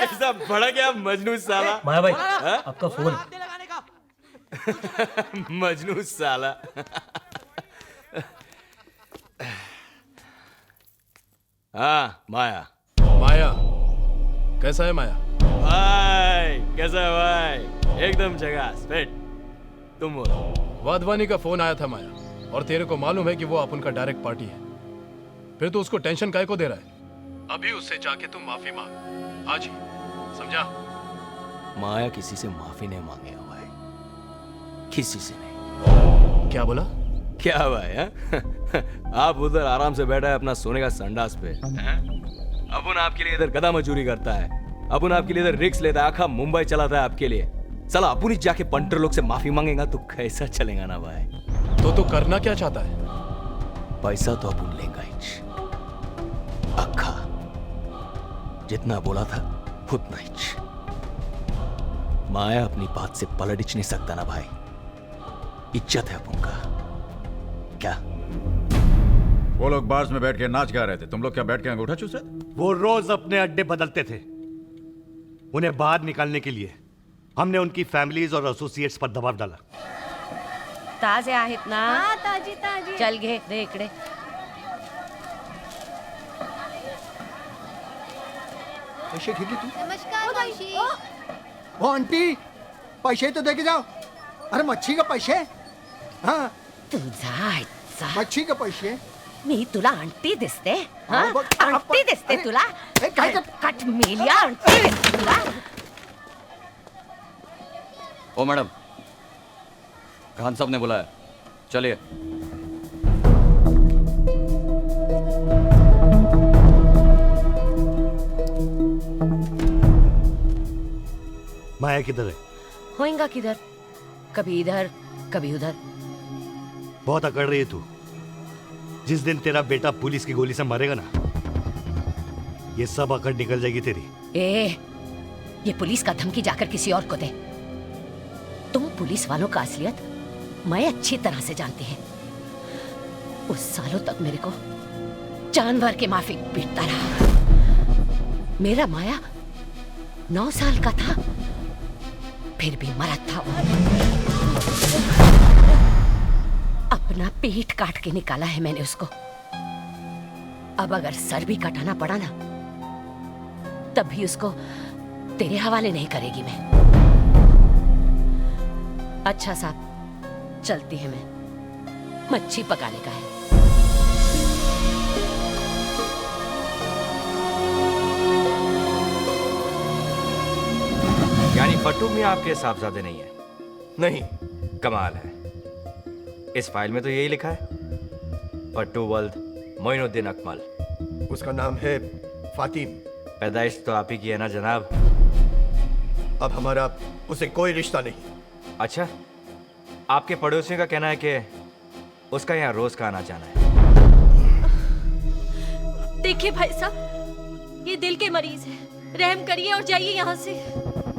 ऐसा बड़ा क्या मजनू साला। माया भाई, आपका फोन। मजनू साला। हाँ माया। माया कैसा है माया? भाई कैसा है भाई? एकदम झकास फिट। तुम बोलो। वाधवानी का फोन आया था माया, और तेरे को मालूम है कि वो अपन का डायरेक्ट पार्टी है। फिर तो उसको टेंशन काहे को दे रहा है? अभी उससे जाके तुम माफी मांग आज ही, समझा? माया किसी से माफी नहीं मांगेगा भाई, किसी से नहीं। क्या बोला? क्या भाई है? आप उधर आराम से बैठा है अपना सोने का संडास पे, अपन आपके लिए इधर गधा मजूरी करता है, अपन आपके लिए इधर रिक्स लेता है, आखा मुंबई चलाता है आपके लिए। साला अपन ही जाके पंटर लोग से माफी मांगेगा तो कैसा चलेगा ना भाई। तो करना क्या चाहता है? पैसा तो अपन लेगा ही, अक्खा जितना बोला था उतना ही। माया अपनी बात से पलट नहीं सकता ना भाई, इज्जत है अपन का। क्या वो लोग बार्स में बैठ के नाच गा रहे थे, तुम लोग क्या बैठ के अंगूठा चूस रहे थे? वो रोज अपने अड्डे बदलते थे। उन्हें बाहर निकालने के लिए हमने उनकी फैमिलीज और एसोसिएट्स पर दबाव डाला। ताजे आहेत ना? हाँ ताजी ताजी। चल घे दे इकडे। पैसे घेतले तू? नमस्कार मावशी। ओ आंटी, पैसे तो दे के जाओ। अरे मच्छी का पैसे? हाँ तुझा मच्छी का पैसे? मी तुला आंटी दिसते? हाँ? बघ, आंटी दिसते अरे, तुला? काय कट मेलिया आंटी दिसते तुला? ओ मैडम, खान साहब ने बुलाया, चलिए। माया किधर है? होएगा किधर? कभी इधर कभी उधर। बहुत अकड़ रही है तू। जिस दिन तेरा बेटा पुलिस की गोली से मरेगा ना, ये सब अकड़ निकल जाएगी तेरी। ये पुलिस का धमकी जाकर किसी और को दे। तुम पुलिस वालों का असलियत मैं अच्छी तरह से जानती है। उस सालों तक मेरे को जानवर के माफिक पीटता रहा। मेरा माया 9 साल का था, फिर भी मरद था वो। अपना पेट काट के निकाला है मैंने उसको। अब अगर सर भी कटाना पड़ा ना, तब भी उसको तेरे हवाले नहीं करेगी मैं। अच्छा साहब, चलती है मैं, मच्छी पकाने का है। यानी फट्टू में आपके साहबजादे नहीं है? नहीं। कमाल है। इस फाइल में तो यही लिखा है, फट्टू वल्द मोइनुद्दीन अकमल। उसका नाम है फातिम। पैदाइश तो आप ही की है ना जनाब? अब हमारा उसे कोई रिश्ता नहीं। अच्छा, आपके पड़ोसियों का कहना है कि उसका यहाँ रोज का आना जाना है। देखिए भाई साहब, ये दिल के मरीज है, रहम करिए और जाइए यहाँ से।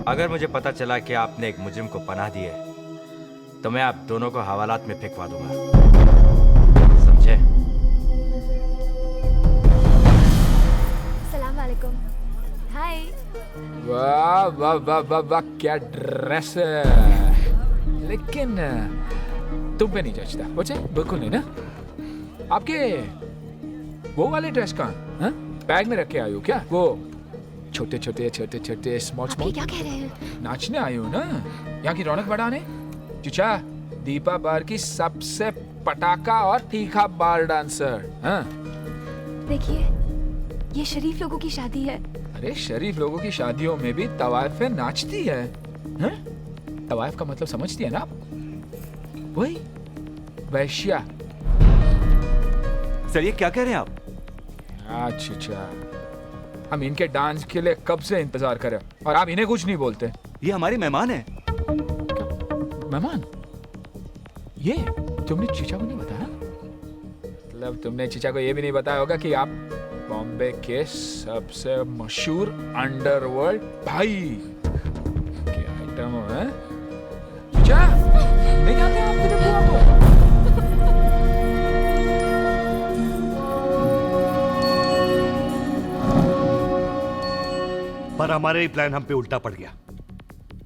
अगर मुझे पता चला कि आपने एक मुजरिम को पनाह दी है, तो मैं आप दोनों को हवालात में फेंकवा दूंगा, समझे? सलाम वालेकुम। हाय। वाह वाह वाह वाह वाह, क्या ड्रेस है। लेकिन तुम पे नहीं जचता। बच्चे बिल्कुल नहीं ना। आपके वो वाले ड्रेस कहाँ? हाँ? बैग में रख के आई हो क्या? वो छोटे छोटे छोटे छोटे स्मॉल स्मॉल। क्या कह रहे हैं? नाचने आई हो ना, यहाँ की रौनक बढ़ाने। चुचा, दीपा बार की सबसे पटाखा और तीखा बार डांसर। हाँ? देखिए, ये शरीफ लोगों की शादी है। अरे शरीफ लोगों की शादियों में भी तवाइफें नाचती है। हाँ? तवाइफ का मतलब समझती है ना आप? वही वैश्या। सर ये क्या कह रहे हैं आप? अच्छा, हम इनके डांस के लिए कब से इंतजार करें और आप इन्हें कुछ नहीं बोलते। ये हमारे मेहमान हैं। मेहमान? ये तुमने चीचा को नहीं बताया? मतलब तुमने चीचा को ये भी नहीं बताया होगा कि आप बॉम्बे के सबसे मशहूर अंडरवर्ल्ड भाई के आइटम हो, हैं? चीचा, नहीं आते आप मेरे बुआ को? पर हमारे ही प्लान हम पे उल्टा पड़ गया।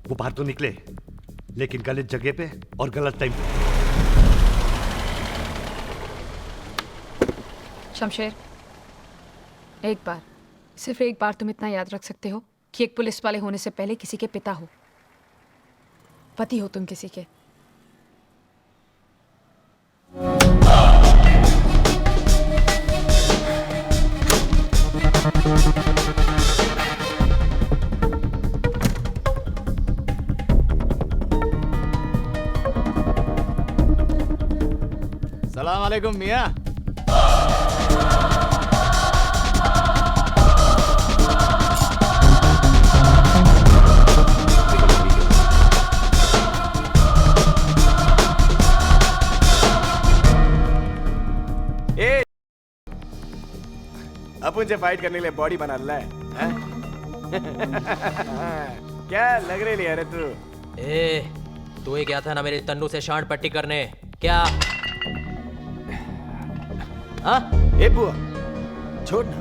वो बाहर तो निकले, लेकिन गलत जगह पे और गलत टाइम पे। शमशेर, एक बार, सिर्फ एक बार तुम इतना याद रख सकते हो कि एक पुलिस वाले होने से पहले किसी के पिता हो, पति हो तुम किसी के। सलाम वालेकुम मियाँ। ए, अपन से फाइट करने के लिए बॉडी बना ला है? क्या लग रही है रे तू? तू ही गया था ना मेरे तन्नू से शांड पट्टी करने, क्या? हाँ? ए बुआ, छोड़ ना,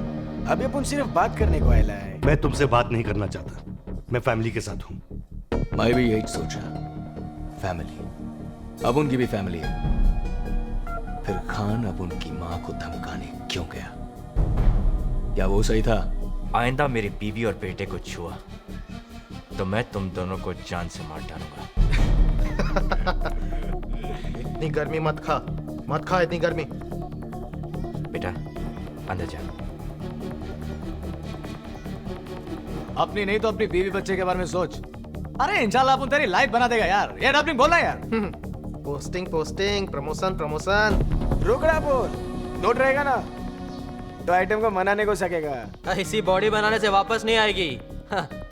अभी अपन सिर्फ बात करने को आया है। मैं तुमसे बात नहीं करना चाहता, मैं फैमिली के साथ हूँ। मैं भी यही सोचा, फैमिली, अब उनकी भी फैमिली है। फिर खान अब उनकी माँ को धमकाने क्यों गया? क्या वो सही था? आइंदा मेरी बीवी और बेटे को छुआ तो मैं तुम दोनों को जान से मार डालूंगा। इतनी गर्मी मत खा, मत खा इतनी गर्मी। बेटा अंदर जा। अपनी नहीं तो अपनी बीवी बच्चे के बारे में सोच। अरे इंशाल्लाह अपन तेरी लाइफ बना देगा यार। ये डबलिंग बोलना यार। Posting posting, promotion promotion. रुक रहा बोल, नोट रहेगा ना तो आइटम को मनाने को सकेगा। इसी बॉडी बनाने से वापस नहीं आएगी।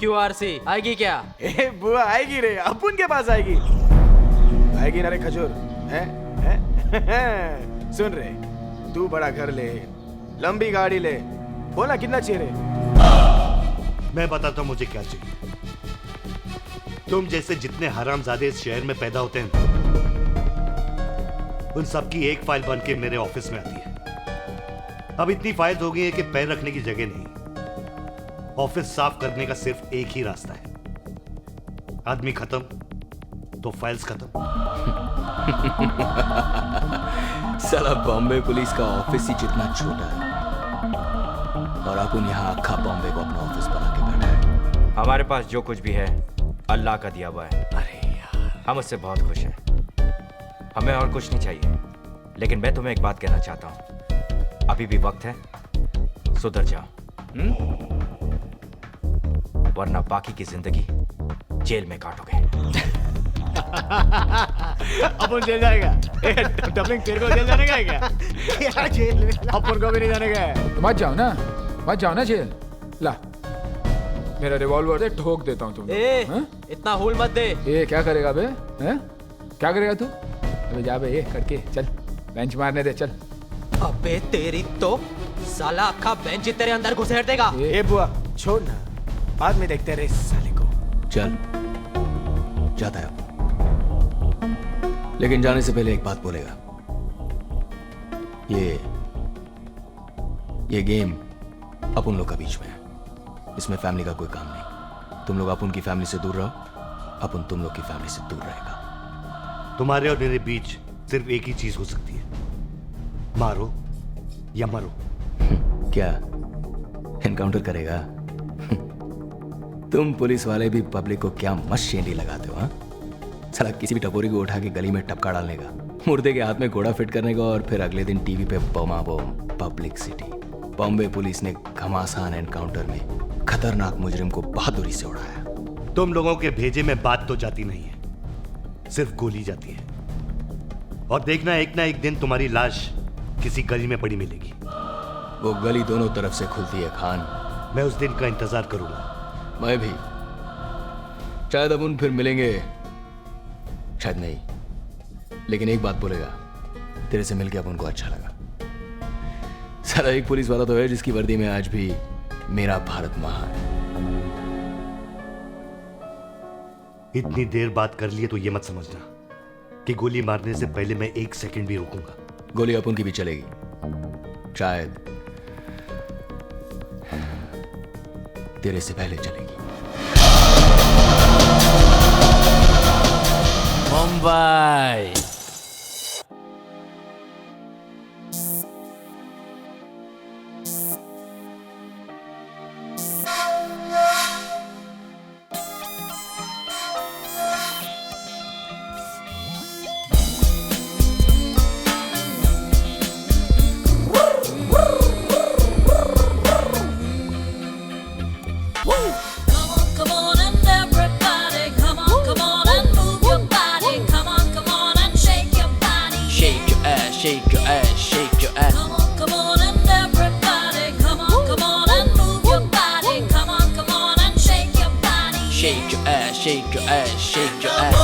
QRC आएगी क्या? ए बुआ आएगी रे, अपन के पास आएगी। आएगी ना रे खजूर, हैं? सुन रे, तू बड़ा घर ले, लंबी गाड़ी ले, बोला कितना चाहिए रे? मैं बताता हूं मुझे क्या चाहिए। तुम जैसे जितने हरामजादे इस शहर में पैदा होते हैं, उन सबकी एक फाइल बन के मेरे ऑफिस में आती है। अब इतनी फाइल्स हो गई है कि पैर रखने की जगह नहीं। ऑफिस साफ करने का सिर्फ एक ही रास्ता है, आदमी खत्म तो फाइल्स खत्म। साला बॉम्बे पुलिस का ऑफिस ही जितना छोटा है और अपन यहाँ अक्खा बॉम्बे को अपना ऑफिस बना के बैठा है। हमारे पास जो कुछ भी है अल्लाह का दिया हुआ है। अरे यार, हम उससे बहुत खुश हैं। हमें और कुछ नहीं चाहिए। लेकिन मैं तुम्हें एक बात कहना चाहता हूँ, अभी भी वक्त है, सुधर जाओ, वरना बाकी की जिंदगी जेल में काटोगे। अपन जेल जाएगा? डबलिंग तेरे को जेल जाने का है क्या? क्या जेल में? अपन को भी नहीं जाने का है। मत जाओ ना जेल। ला मेरा रिवॉल्वर से ठोक देता हूँ तुम। इतना हुल मत दे। ये क्या करेगा बे? हैं? क्या करेगा तू? अबे जा बे, ये करके चल, बेंच मारने दे, चल। अबे तेरी तो साला अक्खा बेंच तेरे अंदर घुसेड़ देगा। ए बुआ छोड़ ना, बाद में देखते रहे इस साले को। चल जाता है, लेकिन जाने से पहले एक बात बोलेगा। ये गेम अपन लोग का बीच में है, इसमें फैमिली का कोई काम नहीं। तुम लोग अपन की फैमिली से दूर रहो, अपन तुम लोग की फैमिली से दूर रहेगा। तुम्हारे और मेरे बीच सिर्फ एक ही चीज हो सकती है, मारो या मरो। क्या एनकाउंटर करेगा? तुम पुलिस वाले भी पब्लिक को क्या मस्त शेंडी लगाते हो? हाँ, साला किसी भी टपोरी को उठा के गली में टपका डालने का, मुर्दे के हाथ में घोड़ा फिट करने का और फिर अगले दिन टीवी पे बमा बम पब्लिसिटी। बॉम्बे पुलिस ने घमासान एनकाउंटर में खतरनाक मुजरिम को बहादुरी से उड़ाया। तुम लोगों के भेजे में बात तो जाती नहीं है, सिर्फ गोली जाती है। और देखना एक ना एक दिन तुम्हारी लाश किसी गली में पड़ी मिलेगी। वो गली दोनों तरफ से खुलती है खान। मैं उस दिन का इंतजार करूंगा। मैं भी। शायद अपन फिर मिलेंगे, शायद नहीं, लेकिन एक बात बोलेगा, तेरे से मिलके अपन को अच्छा लगा। सारा एक पुलिस वाला तो है जिसकी वर्दी में आज भी मेरा भारत महान है। इतनी देर बात कर लिए तो ये मत समझना कि गोली मारने से पहले मैं 1 सेकंड भी रुकूंगा। गोली अपन की भी चलेगी, शायद तेरे से पहले चलेगी। Mumbai. Come on and everybody, come on and move your body. Come on and shake your body. Shake your ass, shake your ass, shake your ass. Come on and everybody, come on and move your body. Come on and shake your body. Shake your ass, shake your ass, shake your ass.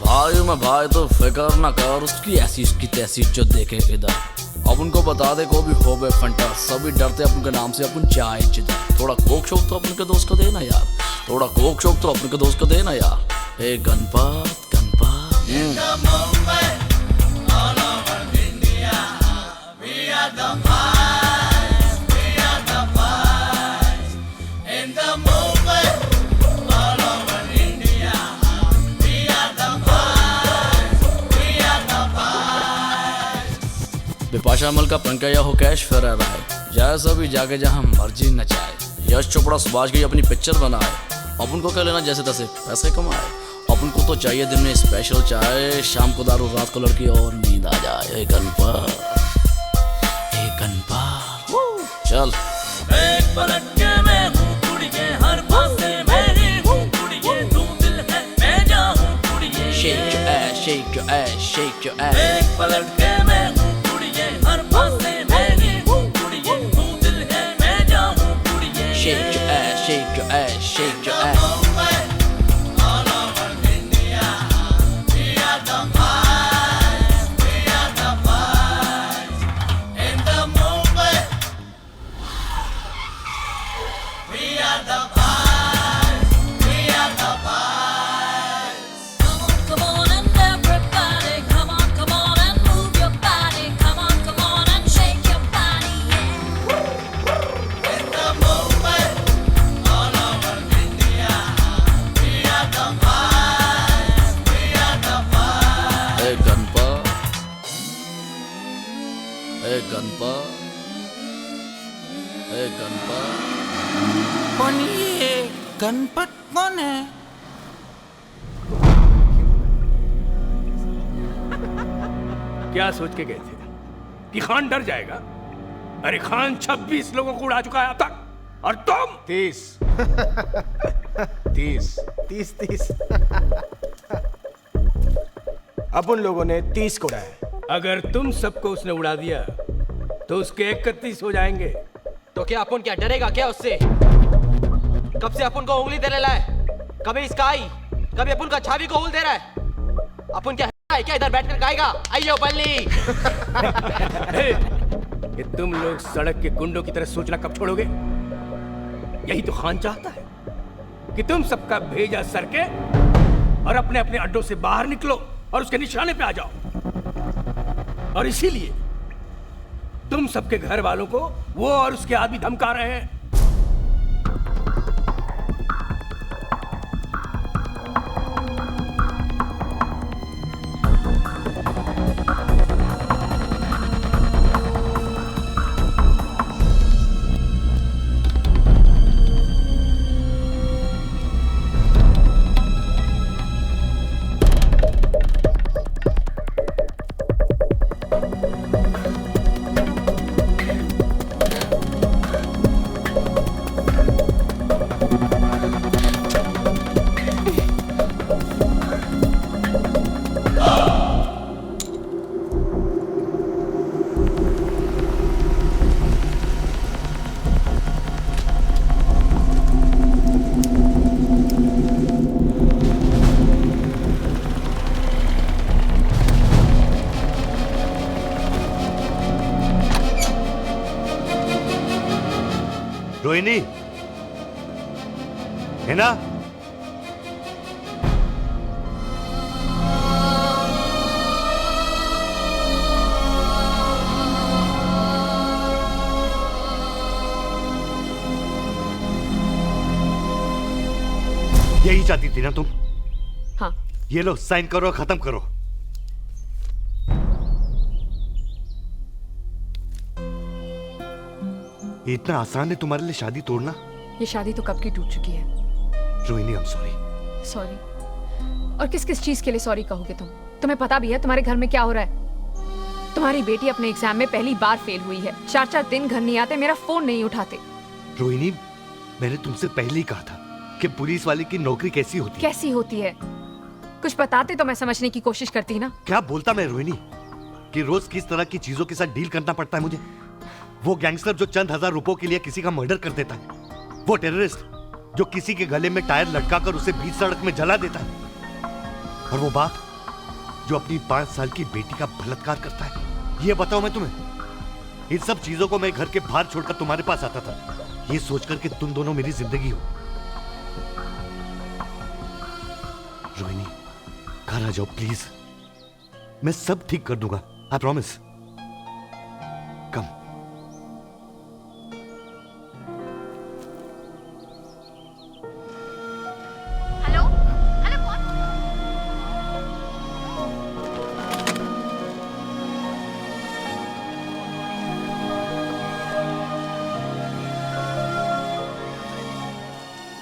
भाई में भाई तो फिकर ना कर, उसकी ऐसी उसकी तैसी जो देखे इधर। अब उनको बता दे को भी हो बे फंटा, सभी डरते अपन के नाम से अपन जाए जिधर। थोड़ा कोक शौक तो अपन के दोस्त को देना यार, थोड़ा कोक शौक तो अपन के दोस्त को देना यार। हे गणपत बिपाशा मल का पंकज हो कैश फेरा रहा है, जाए सभी जाके जहाँ मर्जी नचाए। यश चोपड़ा सुभाष की अपनी पिक्चर बनाए, अपन को क्या लेना जैसे तैसे पैसे कमाए। अपन को तो चाहिए दिन में स्पेशल चाय, शाम को दारू रात को लड़की और नींद आ जाए। हे गणपत चल। एक पलट के मैं हूँ कुड़िये, हर पासे मेरी हूँ कुड़िये, तू दिल है मैं जाऊँ कुड़िये। Shake your ass, shake your ass, shake your ass. एक पलट के मैं हूँ कुड़िये, हर पासे मेरी हूँ कुड़िये, तू दिल है मैं जाऊँ कुड़िये। Shake your ass, shake your ass, shake your ass. Come on and everybody, come on and move your body. Come on and shake your body, yeah. In the movement, all over India, we are the vibes, we are the vibes. Hey Ganpat, hey Ganpat, hey Ganpat. कौन ये गणपत कौन है? क्या सोच के गए थे कि खान डर जाएगा? अरे खान 26 लोगों को उड़ा चुका है अब तक, और तुम 30 अब उन लोगों ने 30 को उड़ाया। अगर तुम सबको उसने उड़ा दिया तो उसके 31 हो जाएंगे। तो क्या अपन क्या डरेगा क्या उससे? कब से अपन को उंगली दे रहा है, कभी इसका आई, कभी अपन का छावी को उंगली दे रहा है। अपन क्या है क्या इधर बैठकर खाएगा? आइयो बल्ली। ये तुम लोग सड़क के गुंडों की तरह सोचना कब छोड़ोगे? यही तो खान चाहता है कि तुम सबका भेजा सरके और अपने अपने अड्डों से बाहर निकलो और उसके निशाने पे आ जाओ। और इसीलिए तुम सबके घर वालों को वो और उसके आदमी धमका रहे हैं। रोहिणी है ना? यही चाहती थी ना तुम? हाँ। ये लो साइन करो, खत्म करो। इतना आसान है तुम्हारे लिए शादी तोड़ना? ये शादी तो कब की टूट चुकी है। Rohini I am sorry. Sorry? और किस किस चीज के लिए सॉरी कहोगे तुम? तुम्हें पता भी है तुम्हारे घर में क्या हो रहा है? तुम्हारी बेटी अपने एग्जाम में पहली बार फेल हुई है। 4-4 दिन घर नहीं आते, मेरा फोन नहीं उठाते। रोहिणी, मैंने तुमसे पहले ही कहा था कि पुलिस वाले की नौकरी कैसी होती है। कैसी होती है? कुछ बताते तो मैं समझने की कोशिश करती ना। क्या बोलता मैं रोहिणी कि रोज किस तरह की चीजों के साथ डील करना पड़ता है मुझे। वो गैंगस्टर जो चंद हजार रुपयों के लिए किसी का मर्डर कर देता है, वो टेररिस्ट जो किसी के गले में टायर लटकाकर उसे बीच सड़क में जला देता है, और वो बाप जो अपनी 5 साल की बेटी का बलात्कार करता है। ये बताओ मैं तुम्हें, इन सब चीजों को मैं घर के बाहर छोड़कर तुम्हारे पास आता था, ये सोचकर कि तुम दोनों मेरी जिंदगी हो। रोहिणी, घर आ जाओ प्लीज, मैं सब ठीक कर दूंगा, I promise. Come. Hello hello कौन?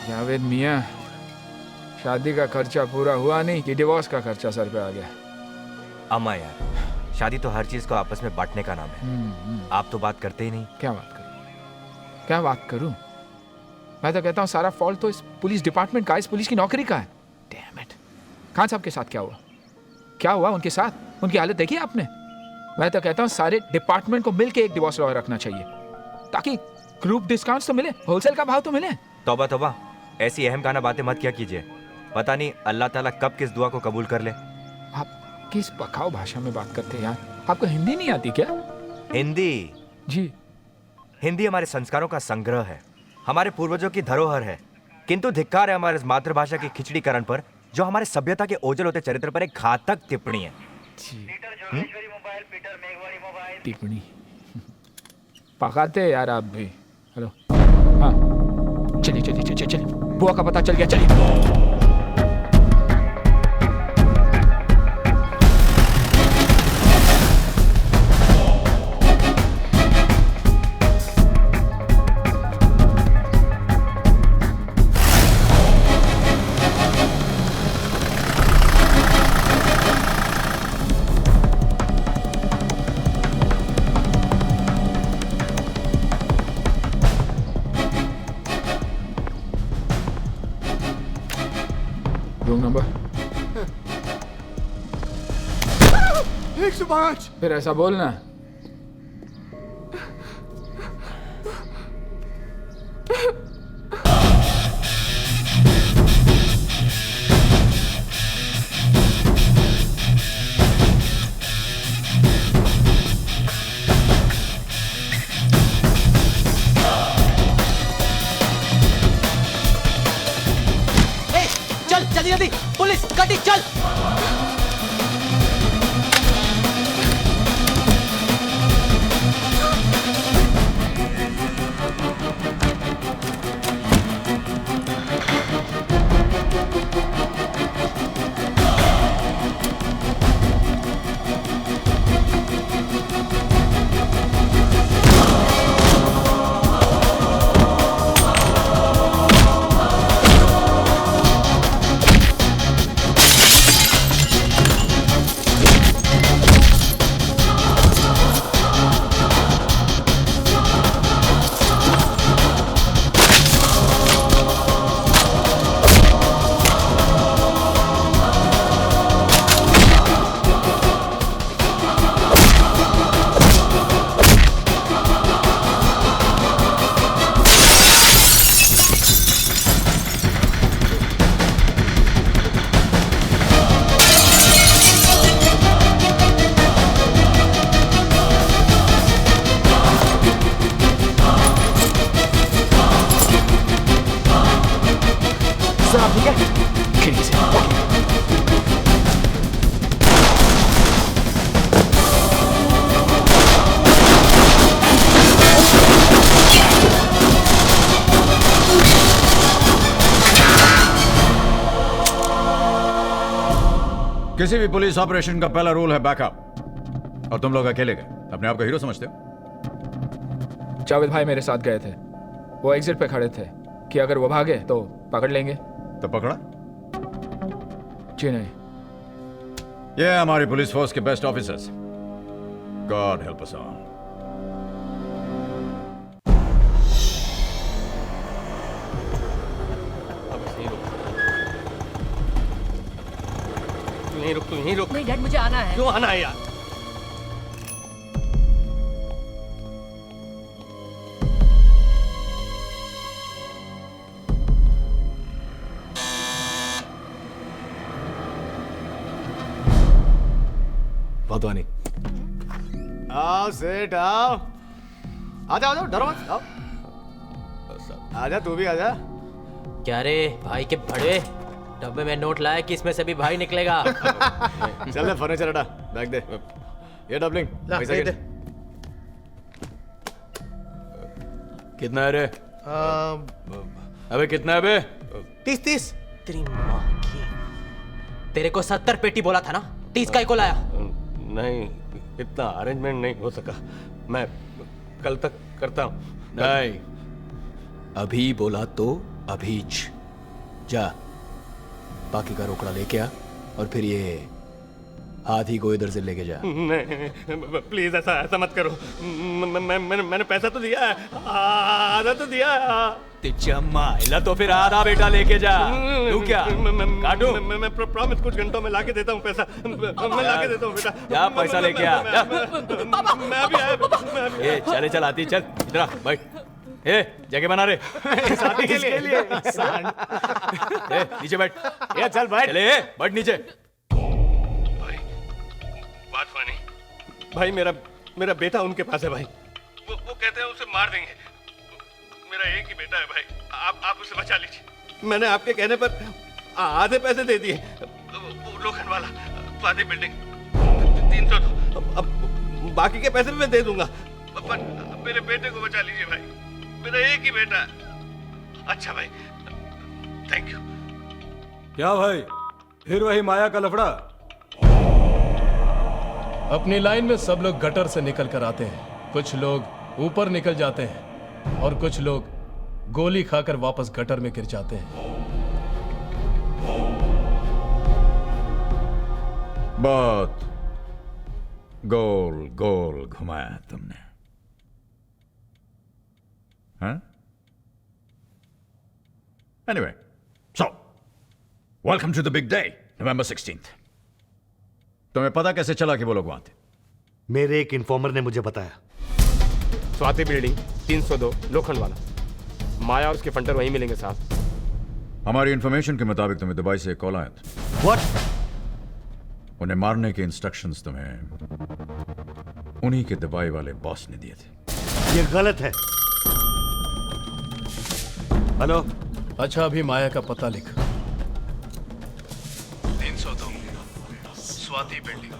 जावेद मियाँ, शादी का खर्चा पूरा हुआ नहीं कि डिवोर्स का खर्चा सर पे आ गया? अम्मा यार, शादी तो हर चीज को आपस में बांटने का नाम है। आप तो बात करते ही नहीं। क्या बात करूं? क्या बात करूं? मैं तो कहता हूं सारा फॉल्ट तो इस पुलिस डिपार्टमेंट का, इस पुलिस की नौकरी का है। Damn it. खान साहब के साथ क्या हुआ? क्या हुआ उनके साथ? उनकी हालत देखी आपने? मैं तो कहता हूं सारे डिपार्टमेंट को मिलकर एक डिवोर्स लॉयर रखना चाहिए, ताकि ग्रुप डिस्काउंट्स तो मिले, होलसेल का भाव तो मिले। तौबा तौबा, ऐसी अहम खाना बातें मत क्या कीजिए। पता नहीं अल्लाह ताला कब किस दुआ को कबूल कर ले। आप किस पकाऊ भाषा में बात करते हैं यार? आपको हिंदी नहीं आती क्या? हिंदी? जी। हिंदी हमारे संस्कारों का संग्रह है, हमारे पूर्वजों की धरोहर है, किंतु धिक्कार है हमारे मातृभाषा की खिचड़ीकरण पर, जो हमारे सभ्यता के ओझल होते चरित्र पर एक घातक टिप्पणी है। टिप्पणी पकाते यार आप भी। हेलो, हाँ चलिए चलिए चलिए चलिए, बुआ का पता चल गया, चलिए। Room number 105। फिर ऐसा बोलना। चल जल्दी जल्दी, पुलिस गाड़ी चल। खिड़की से किसी भी पुलिस ऑपरेशन का पहला रूल है बैकअप, और तुम लोग अकेले गए, अपने आप को हीरो समझते हो? जावेद भाई मेरे साथ गए थे, वो एग्जिट पे खड़े थे कि अगर वो भागे तो पकड़ लेंगे। तो पकड़ा? जी नहीं। ये है हमारी पुलिस फोर्स के best officers. God help us all. यहीं रुक, तू यहीं रुक। नहीं डैड, मुझे आना है। क्यों आना है यार? भदवानी आओ सेठ आओ, आजा आजा, डरो मत, आओ आजा, तू भी आजा। क्या रे भाई के बड़े डब्बे में नोट लाया कि इसमें से भी भाई निकलेगा। चल ले फर्नीचर हटा, बैग दे, ये डबलिंग पैसा दे। कितना है रे? अबे कितना है बे? 30 तेरी माँ की। तेरे को 70 पेटी बोला था ना, 30 का ही को लाया? नहीं, इतना अरेंजमेंट नहीं हो सका, मैं कल तक करता हूँ। नहीं, अभी बोला तो अभीच जा, बाकी का रोकड़ा लेके आ और फिर ये हाथी को इधर से लेके जा। नहीं प्लीज, ऐसा मत करो। मैंने पैसा तो दिया है, आधा तो दिया है। माइला तो फिर आधा बेटा लेके जा। तू क्या काटू? मैं प्रॉमिस कुछ घंटों में लाके देता हूँ पैसा। मैं लाके देता हूँ बेटा। जा पैसा लेके आ। मैं अभी आया। ए चले चल आती, चल इधर आ, बैठ। ए जगह बना रे शादी के लिए। ए नीचे बैठ। ये चल बैठ। चले बैठ नीचे। बात मानी भाई, मेरा बेटा उनके पास है भाई। वो कहते हैं उसे मार देंगे। मेरा एक ही बेटा है भाई, आप उसे बचा लीजिए। मैंने आपके कहने पर आधे पैसे दे दिए। लोखंड वाला स्वाति बिल्डिंग 300 दो, अब बाकी के पैसे भी मैं दे दूंगा, पर मेरे बेटे को बचा लीजिए भाई, मेरा एक ही बेटा है। अच्छा भाई, थैंक यू। क्या भाई, फिर वही माया का लफड़ा? अपनी लाइन में सब लोग गटर से निकल कर आते हैं, कुछ लोग ऊपर निकल जाते हैं और कुछ लोग गोली खाकर वापस गटर में गिर जाते हैं। बहुत गोल गोल घुमाया तुमने, हाँ? Anyway, so welcome to the big day, November 16th. तुम्हें पता कैसे चला कि वो लोग वहां थे? मेरे एक इन्फॉर्मर ने मुझे बताया। स्वाति बिल्डिंग 302 लोखंड वाला, माया और उसके फंटर वहीं मिलेंगे साहब। हमारी इंफॉर्मेशन के मुताबिक तुम्हें दुबई से कॉल आया था। What? उन्हें मारने के इंस्ट्रक्शंस तुम्हें उन्हीं के दुबई वाले बॉस ने दिए थे। ये गलत है। हेलो। अच्छा, अभी माया का पता लिख। 302 स्वाति बिल्डिंग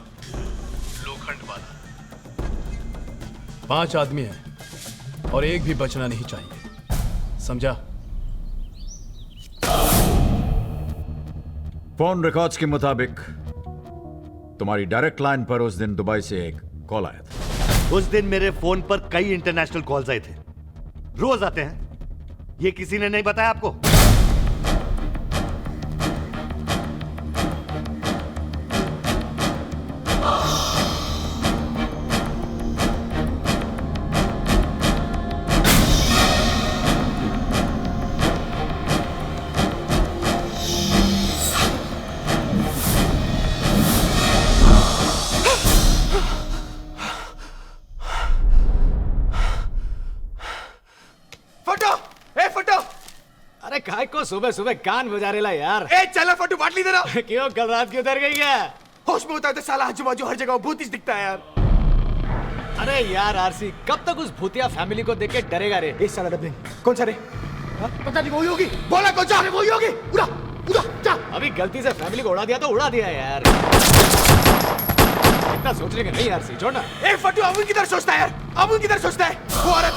लोखंड वाला। 5 आदमी हैं और एक भी बचना नहीं चाहिए, समझा? फोन रिकॉर्ड्स के मुताबिक तुम्हारी डायरेक्ट लाइन पर उस दिन दुबई से एक कॉल आया था। उस दिन मेरे फोन पर कई इंटरनेशनल कॉल्स आए थे, रोज आते हैं। ये किसी ने नहीं बताया आपको? काय को सुबह सुबह कान बजा रेला यार। ए चला फटू बाटली दे रहा। क्यों, कल रात की उतर गई क्या? होश में होता है तो साला आजू बाजू हर जगह भूत ही दिखता है यार। अरे यार आरसी, कब तक उस भूतिया फैमिली को देख के डरेगा रे? इस साला डबलिंग कौन सा रे? पता नहीं, वही होगी। बोला कौन सा? वही होगी। उड़ा अभी गलती से फैमिली को उड़ा दिया तो उड़ा दिया यार। इतना सोचने का नहीं यार, सी छोड़ना। ए फट्टू, अबुल किधर सोचता है यार? अबुल किधर सोचता है? वो औरत,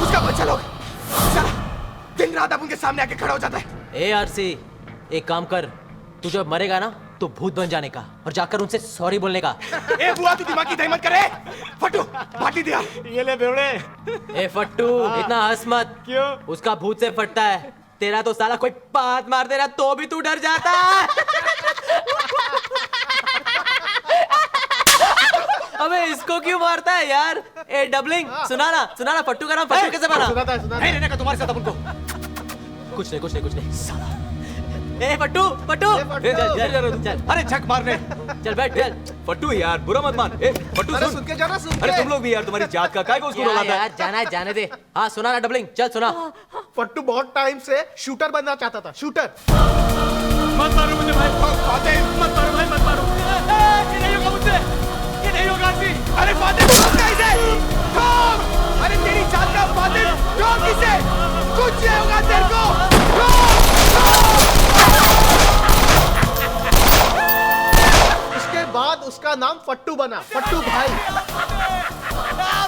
उसका बच्चा लोग, साला दिन रात अबुल के सामने आके खड़ा हो जाता है। ए आरसी, एक काम कर, तू जब मरेगा ना तो भूत बन जाने का और जाकर उनसे सॉरी बोलने का। ए बुआ, तू दिमाग की दही मत करे। फट्टू बाटी दिया। ये ले बेवड़े। ए फट्टू, इतना हंस मत। क्यों? उसका भूत से फटता है, तेरा तो साला कोई बात मार दे रहा तो भी तू डर जाता है। अबे इसको क्यों मारता है यार? ए डबलिंग, सुना ना फट्टू का नाम फट्टू कैसे बना? सुनाता है। नहीं रहने का तुम्हारे साथ अपन को। कुछ नहीं साला। ए फट्टू चल। अरे झक मारने। चल बैठ चल। फट्टू यार बुरा मत मान। ए फट्टू अरे सुन। सुन के जाना, सुन अरे के। तुम लोग भी यार, तुम्हारी जात का काय को उसको रुलाता है? यार जाना है जाने दे। हाँ सुना ना डबलिंग, चल सुना। फट्टू बहुत टाइम से शूटर बनना चाहता था, शूटर। मत मारो मुझे भाई, मत मारो भाई, मत मारो। ये नहीं होगा मुझसे, ये नहीं होगा आरसी। अरे फातिल, ठोक इसे, ठोक। अरे तेरी जान का फातिल, ठोक इसे। कुछ नहीं होगा तेरे को। उसके बाद उसका नाम फट्टू बना, फट्टू भाई।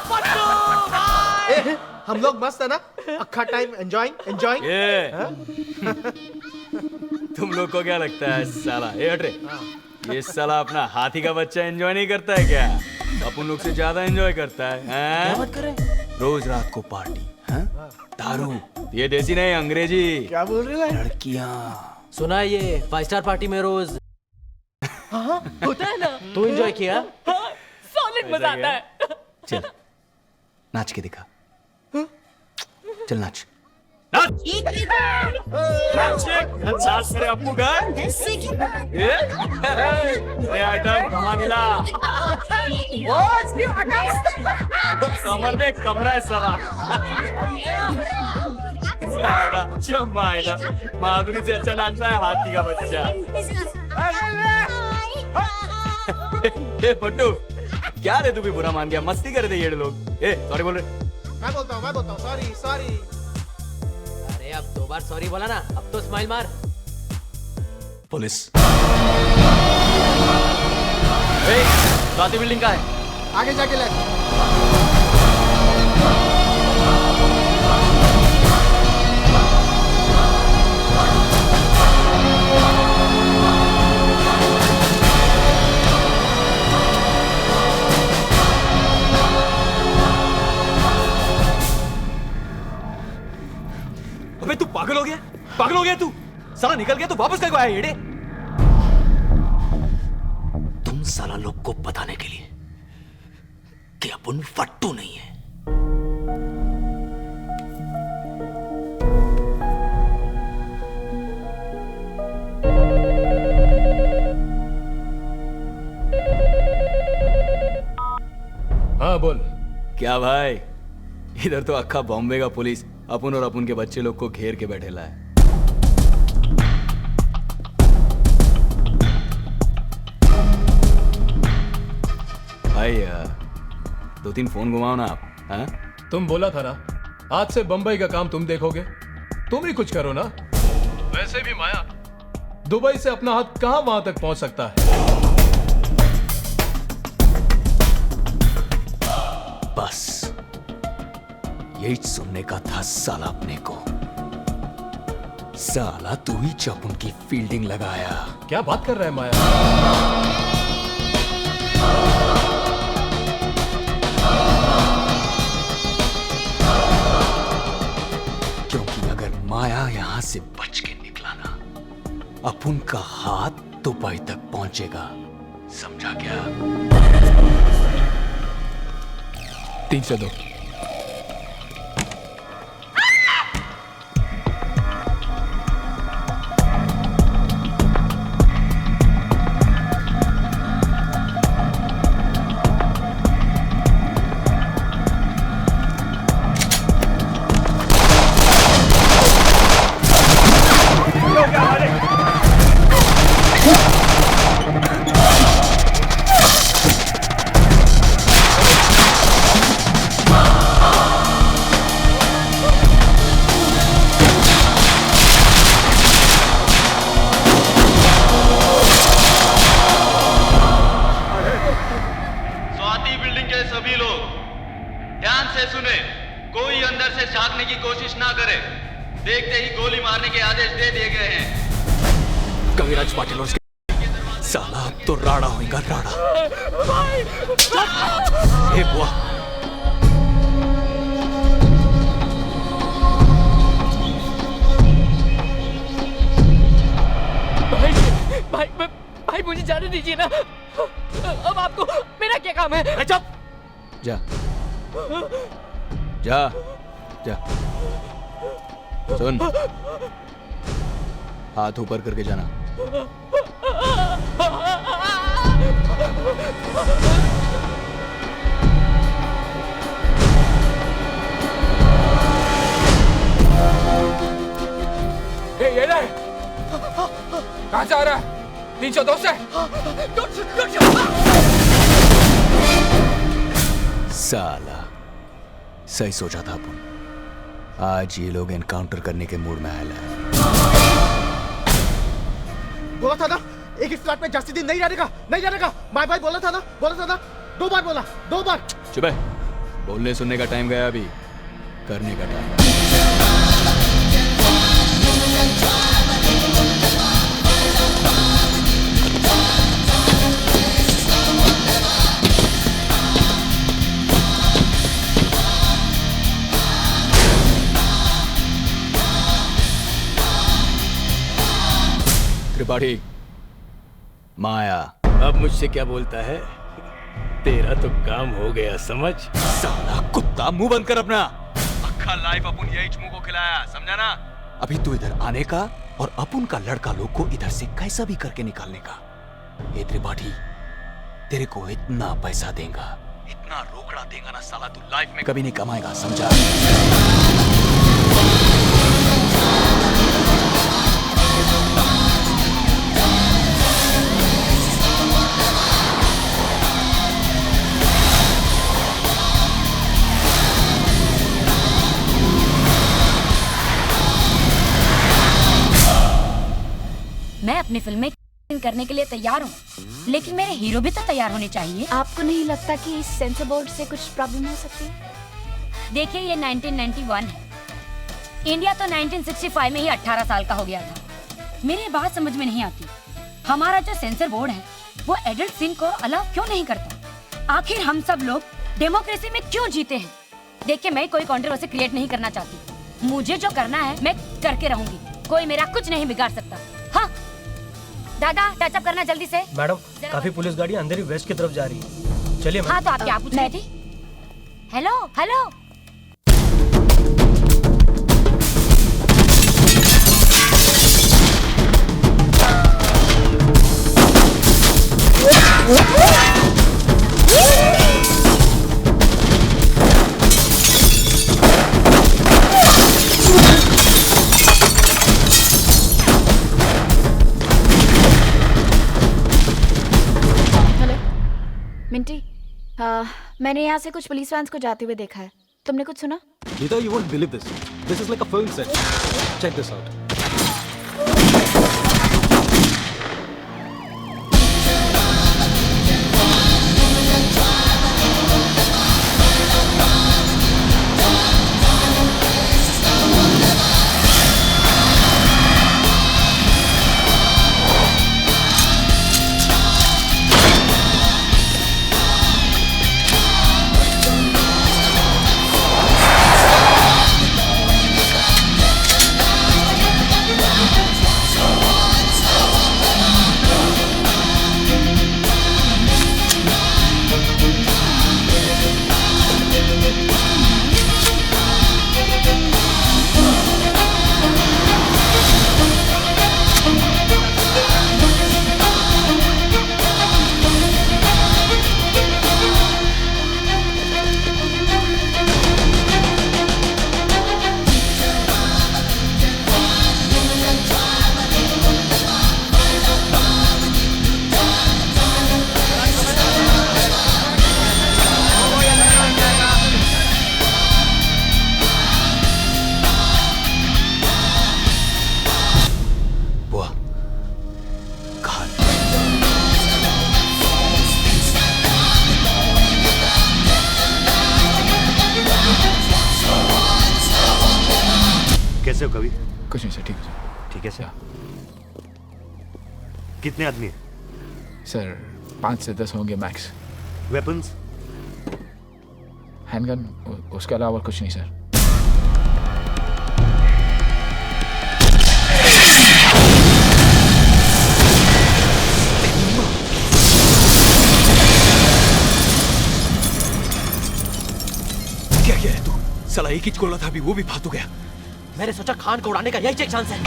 फट्टू भाई। ए, हम लोग मस्त है ना, अक्खा टाइम एंजॉयिंग। तुम लोग को क्या लगता है साला? ए हट रे, ये साला अपना हाथी का बच्चा एंजॉय नहीं करता है क्या? अपन लोग से ज्यादा एंजॉय करता है। क्या बात कर रहे हैं? रोज रात को पार्टी, दारू। ये देसी नहीं, अंग्रेजी। क्या बोल रहे हो? लड़कियां। सुना है ये 5 स्टार पार्टी में रोज होता है ना। तू एंजॉय किया? सॉलिड मजा आता है। चल नाच के दिखा। चल नाच। अपू का कमर में कमरा है साला। माधुरी से अच्छा नाचता है हाथी का बच्चा। ए फट्टू, क्या रे तू भी बुरा मान गया? मस्ती कर रहे थे ये लोग। ए सॉरी बोल रहे। मैं बोलता हूँ, सॉरी। अरे अब 2 बार सॉरी बोला ना, अब तो स्माइल मार। पुलिस। स्वाति बिल्डिंग का है, आगे जाके ले। अबे तू पागल हो गया तू? साला निकल गया तो वापस कब आया येड़े? तुम साला लोग को बताने के लिए कि अपन फट्टू नहीं है। हाँ बोल। क्या भाई, इधर तो अक्खा बॉम्बे का पुलिस अपन और अपन के बच्चे लोग को घेर के बैठेला है। भाई 2-3 फोन घुमाओ ना आप। हाँ? तुम बोला था ना, आज से बंबई का काम तुम देखोगे। तुम ही कुछ करो ना। वैसे भी माया, दुबई से अपना हाथ कहां वहां तक पहुंच सकता है। बस यही सुनने का था साला अपने को। साला तू ही जब उनकी फील्डिंग लगाया। क्या बात कर रहा है माया? क्योंकि अगर माया यहां से बच के निकला ना, अपुन का हाथ दुबई तक पहुंचेगा। समझा क्या? 3 से 2। Come on! कोशिश ना करे। देखते ही गोली मारने के आदेश दे दिए गए हैं। कविराज पाटिल और उसके साला अब तो राड़ा होएगा, राड़ा। ए बुआ, भाई मुझे जाने दीजिए ना। अब आपको मेरा क्या काम है? चुप। जा जा जा। सुन, हाथ ऊपर करके जाना। ये ले। कहाँ से आ रहा है? 302 से? साला सही सोचा था अपन। आज ये लोग एनकाउंटर करने के मूड में आया है। बोला था ना एक इस फ्लैट में जास्ती दिन नहीं रहने का, नहीं रहने का। भाई बोला था ना 2 बार बोला, 2 बार। चुप है, बोलने सुनने का टाइम गया, अभी करने का टाइम। त्रिपाठी, माया अब मुझसे क्या बोलता है? तेरा तो काम हो गया समझ। साला कुत्ता, मुंह बंद कर अपना। अक्खा लाइफ अपन यही चमू को खिलाया, समझा ना? अभी तू इधर आने का और अपन का लड़का लोग को इधर से कैसा भी करके निकालने का। ये त्रिपाठी, तेरे को इतना पैसा देगा, इतना रोकड़ा देगा ना साला, तू लाइफ में कभी नहीं कमाएगा, समझा? मैं अपनी फिल्में करने के लिए तैयार हूँ, लेकिन मेरे हीरो भी तो तैयार होने चाहिए। आपको नहीं लगता कि इस सेंसर बोर्ड से कुछ प्रॉब्लम हो सकती है? देखिए, ये 1991 है, इंडिया तो 1965 में ही 18 साल का हो गया था। मेरी बात समझ में नहीं आती, हमारा जो सेंसर बोर्ड है वो एडल्ट सीन को अलाउ क्यों नहीं करता? आखिर हम सब लोग डेमोक्रेसी में क्यों जीते हैं? देखिए, मैं कोई कंट्रोवर्सी क्रिएट नहीं करना चाहती, मुझे जो करना है मैं करके रहूंगी, कोई मेरा कुछ नहीं बिगाड़ सकता। हाँ दादा, टचअप करना जल्दी से। मैडम, काफी पुलिस गाड़ी अंदर ही वेस्ट की तरफ जा रही है। चलिए। हाँ तो आप क्या पूछ रही थी? Hello hello. मिंटी, मैंने यहाँ से कुछ पुलिस वैन्स को जाते हुए देखा है, तुमने कुछ सुना? Gita, you won't believe this. This is like a film set. Check this out. कैसे हो कवि? कुछ नहीं सर, ठीक है सर। ठीक है सर। कितने आदमी हैं? सर 5 से 10 होंगे मैक्स। वेपन्स? हैंडगन, उसके अलावा कुछ नहीं सर। क्या किया है तू? साला एक ही गोला था, अभी वो भी फालतू गया। मैंने सोचा खान को उड़ाने का यही एक चांस है।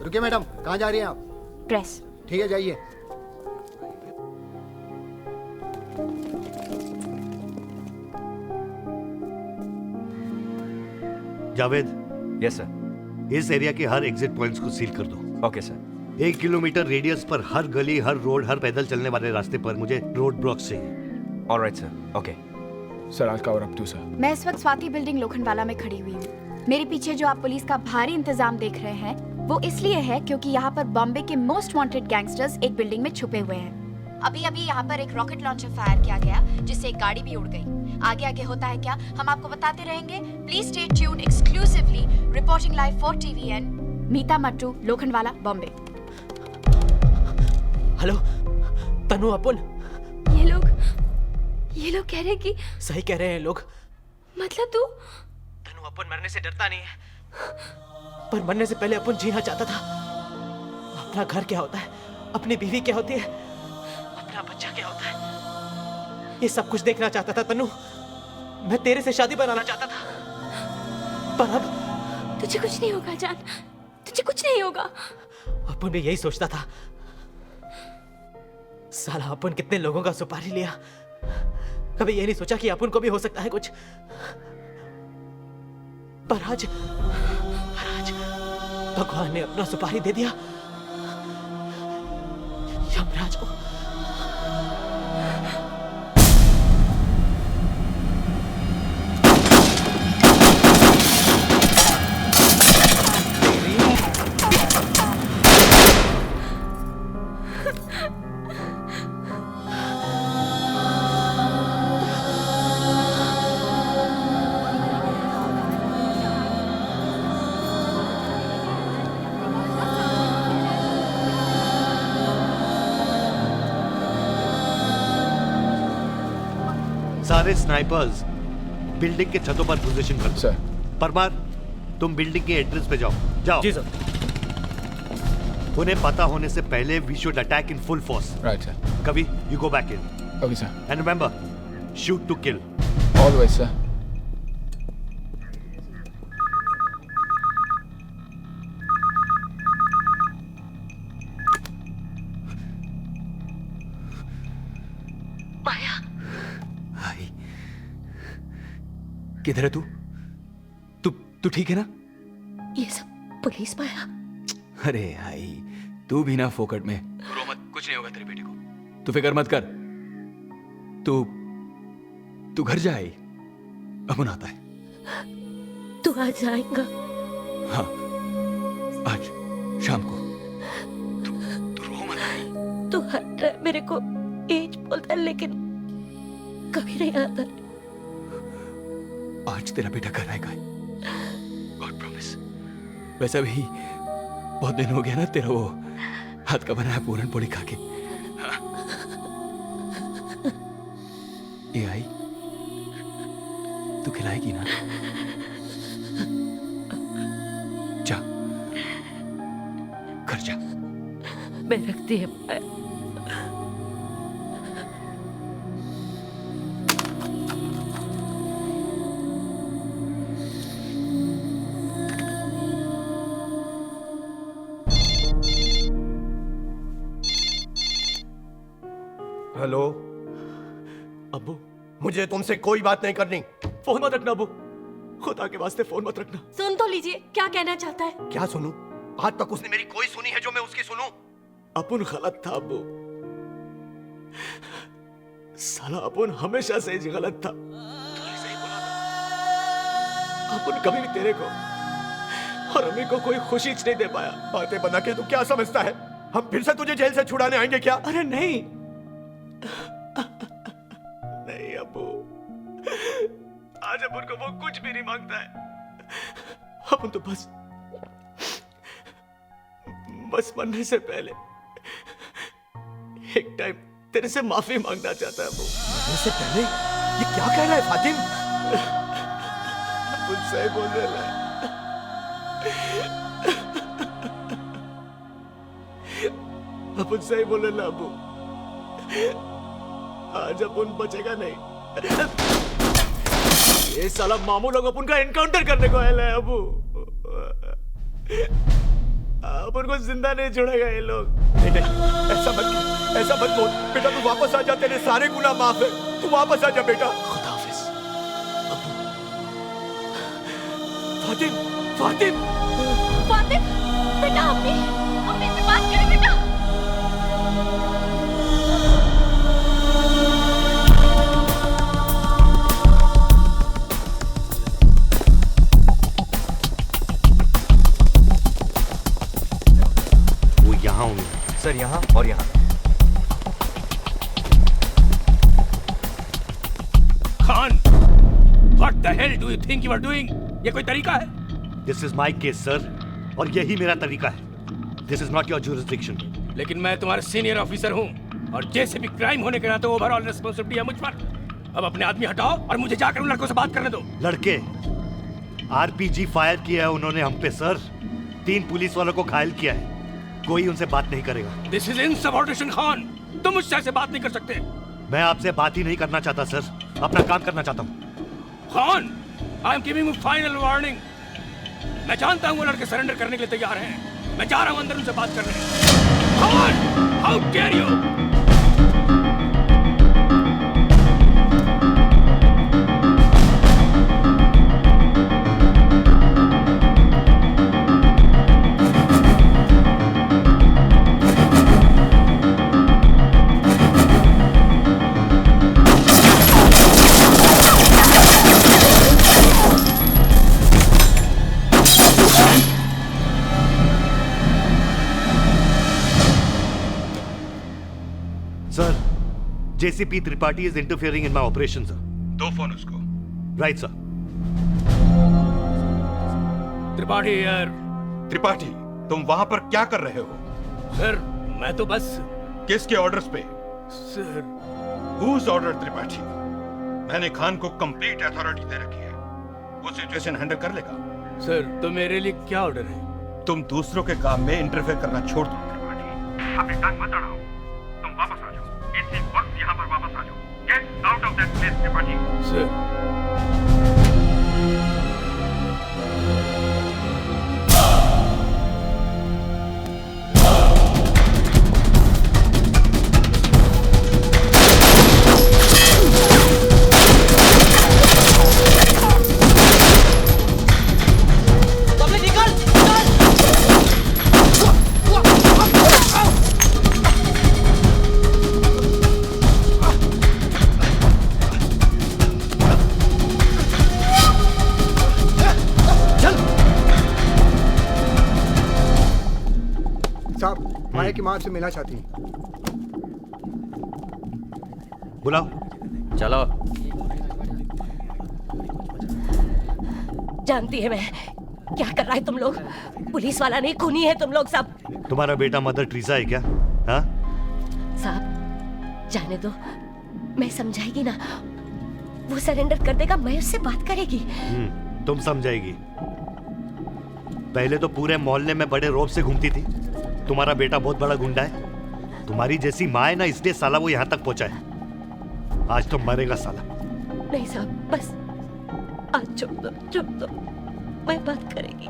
रुकिए मैडम, कहाँ जा रही हैं आप? प्रेस। ठीक है, जाइए। जावेद। Yes sir. इस एरिया के हर एग्जिट पॉइंट्स को सील कर दो। Okay sir. 1 किलोमीटर रेडियस पर हर गली, हर रोड, हर पैदल चलने वाले रास्ते पर मुझे रोड ब्लॉक्स चाहिए। Alright sir. ओके सर, आज कवर अप टू सर। मैं इस वक्त स्वाति बिल्डिंग लोखंडवाला में खड़ी हुई हूँ। मेरे पीछे जो आप पुलिस का भारी इंतजाम देख रहे हैं वो इसलिए है क्योंकि यहाँ पर बॉम्बे के मोस्ट वांटेड गैंगस्टर्स एक बिल्डिंग में छुपे हुए हैं। अभी अभी यहाँ पर एक रॉकेट लॉन्चर फायर किया गया जिससे एक गाड़ी भी उड़ गई। आगे आगे होता है क्या, हम आपको बताते रहेंगे। Please stay tuned exclusively, reporting live for TVN, Meeta Mattu, Lokhandwala, Bombay. Hello Tanu, अपुन। ये लोग कह रहे हैं कि सही कह रहे हैं लोग। मतलब तू? तनु, अपुन मरने से डरता नहीं है, पर मरने से पहले अपुन जीना चाहता था। अपना घर क्या होता है, अपनी बीवी क्या होती है, अपना बच्चा क्या होता है, ये सब कुछ देखना चाहता था तनु। मैं तेरे से शादी बनाना चाहता था, पर अब तुझे कुछ नहीं होगा जान, तुझे कुछ नहीं होगा। अपुन भी यही सोचता था। साला अपुन कितने लोगों का सुपारी लिया, कभी ये नहीं सोचा कि अपुन को भी हो सकता है कुछ। पर आज भगवान ने अपना सुपारी दे दिया यमराज को। सारे स्नाइपर्स बिल्डिंग के छतों पर पोजीशन कर सर। परमार, तुम बिल्डिंग के एंट्रेंस पे जाओ। जाओ। जी सर। उन्हें पता होने से पहले we should attack in full force. Right sir. कभी you go back in. Okay sir. And remember, shoot to kill. Always sir. किधर है तू? तू ठीक है ना? ये सब पुलिस माया। अरे भाई, तू भी ना फोकट में रो मत, कुछ नहीं होगा तेरे बेटे को। तू फिक्र मत कर। तू घर जाए, अपुन आता है। तू आज आएगा? हाँ, आज शाम को। तू हर टाइम मेरे को एज बोलता है लेकिन कभी नहीं आता। आज तेरा बेटा घर आएगा, गॉड प्रॉमिस। वैसे भी बहुत दिन हो गया ना तेरा वो हाथ का बनाया पूरन पोली खा के। हाँ। ये आई, तू खिलाएगी ना? जा, घर जा। मैं रखती है। हेलो अब्बू, मुझे तुमसे कोई बात नहीं करनी। फोन मत रखना अब्बू, खुदा के वास्ते फोन मत रखना। सुन तो लीजिए, क्या कहना चाहता है? क्या सुनूं? आज तक उसने मेरी कोई सुनी है जो मैं उसकी सुनूं? अपुन गलत था अब्बू, साला अपुन हमेशा से ही गलत था। तूने सही बोला था। अपुन कभी भी तेरे को और अम्मी को कोई खुशी नहीं दे पाया। बातें बना के तू क्या समझता है? हम फिर से तुझे जेल से छुड़ाने आएंगे क्या? अरे नहीं नहीं अब्बू, आज अपुन को वो कुछ भी नहीं मांगता है। अपुन तो बस मरने से पहले एक टाइम तेरे से माफी मांगना चाहता है अब्बू। मरने से पहले? ये क्या कह रहा है फातिम? अपुन सही बोल रहा है। अपुन सही बोल रहा अब्बू, आज अपुन बचेगा नहीं। ये साला मामू लोग अपुन का एनकाउंटर करने को आया है अब्बू। अपुन को जिंदा नहीं छोड़ेगा ये लोग। नहीं, ऐसा मत बोल बेटा। तू वापस आ जा, तेरे सारे गुनाह माफ है। तू वापस आ जा बेटा। खुदा हाफिज अब्बू। फातिम, फातिम, फातिम, बेटा अम्मी से बात करें बेटा। यहाँ हूँ सर, यहाँ और यहाँ। Khan, what the hell do you think you are doing? ये कोई तरीका है? This is my case, sir, और यही मेरा तरीका है। This is not your jurisdiction. लेकिन मैं तुम्हारा सीनियर ऑफिसर हूँ और जैसे भी क्राइम होने के नाते ओवरऑल रिस्पॉन्सिबिलिटी है मुझ पर। अब अपने आदमी हटाओ और मुझे जाकर उन लड़कों से बात करने दो। लड़के आरपीजी फायर किया है उन्होंने हम पे सर। 3 पुलिस वालों को घायल किया है। कोई उनसे बात नहीं करेगा। दिस इज इनसबऑर्डिनेशन खान, तुम मुझसे ऐसे बात नहीं कर सकते। मैं आपसे बात ही नहीं करना चाहता सर, अपना काम करना चाहता हूँ। Khan, I am giving you final warning. मैं जानता हूँ वो लड़के सरेंडर करने के लिए तैयार हैं। मैं जा रहा हूँ अंदर उनसे बात करने। Khan, how dare you! Sir, JCP Tripathi is interfering in my operation sir. दो फोन उसको। Right sir. त्रिपाठी यार। त्रिपाठी, तुम वहां पर क्या कर रहे हो? सर, मैं तो बस। किसके ऑर्डर्स पे? सर। Whose order Tripathi? मैंने खान को कंप्लीट अथॉरिटी दे रखी है। वो सिचुएशन हैंडल कर लेगा। सर, तो मेरे लिए क्या ऑर्डर है? तुम दूसरों के काम में इंटरफेयर करना छोड़ दो त्रिपाठी। अपनी टांग मत अड़ाओ, तुम वापस आ जाओ। इसी वक्त यहाँ पर वापस आ जाओ। Get out of that place Tripathi. Sir. साहब माया की माँ से मिलना चाहती हैं। बुलाओ। चलो। जानती है मैं क्या कर रहा है तुम लोग। पुलिस वाला नहीं, खूनी है तुम लोग सब। तुम्हारा बेटा मदर टेरेसा है क्या? हाँ? साहब जाने दो, मैं समझाएगी ना, वो सरेंडर कर देगा, मैं उससे बात करेगी। तुम समझाएगी। पहले तो पूरे मोहल्ले में बड़े रौब से घूमती थी। तुम्हारा बेटा बहुत बड़ा गुंडा है। तुम्हारी जैसी माँ है ना, इसलिए साला वो यहाँ तक पहुंचा है। आज तो मरेगा साला। नहीं साहब बस आज चुप दो, मैं बात करेगी।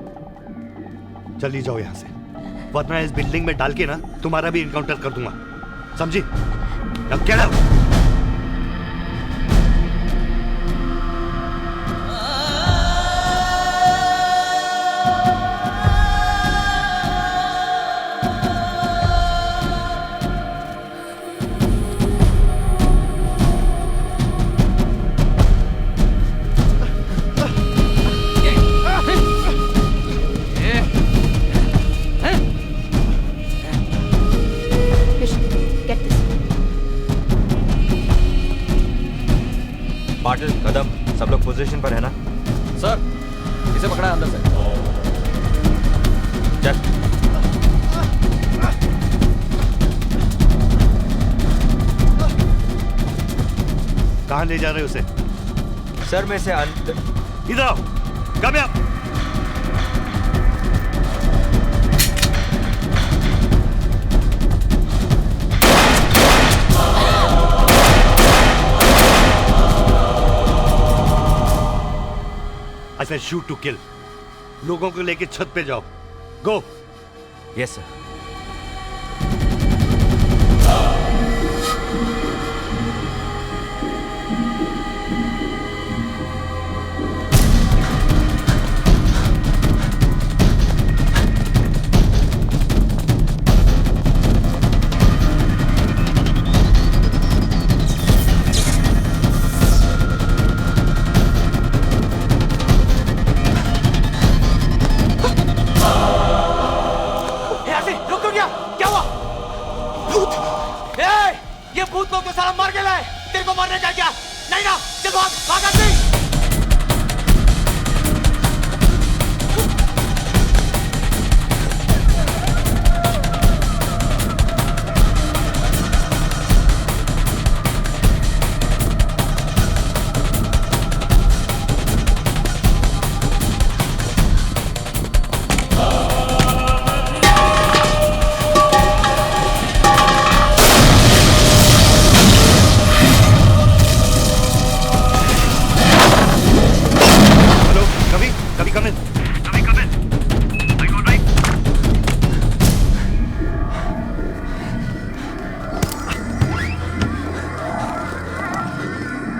चली जाओ यहाँ से, वरना इस बिल्डिंग में डाल के ना तुम्हारा भी इनकाउंटर कर दूंगा, समझी? अब क्या पाटिल, कदम, सब लोग पोजीशन पर है ना? सर, इसे पकड़ा है अंदर से। चल। कहाँ ले जा रहे हो उसे? सर में से अंदर। इधर आओ, कम यहाँ। I said shoot to kill. लोगों को लेके छत पे जाओ। Go. Yes sir. भूत लोग तो सारा मर गया है, तेरे को मरने का क्या? नहीं ना, चल भाग, भाग आदमी।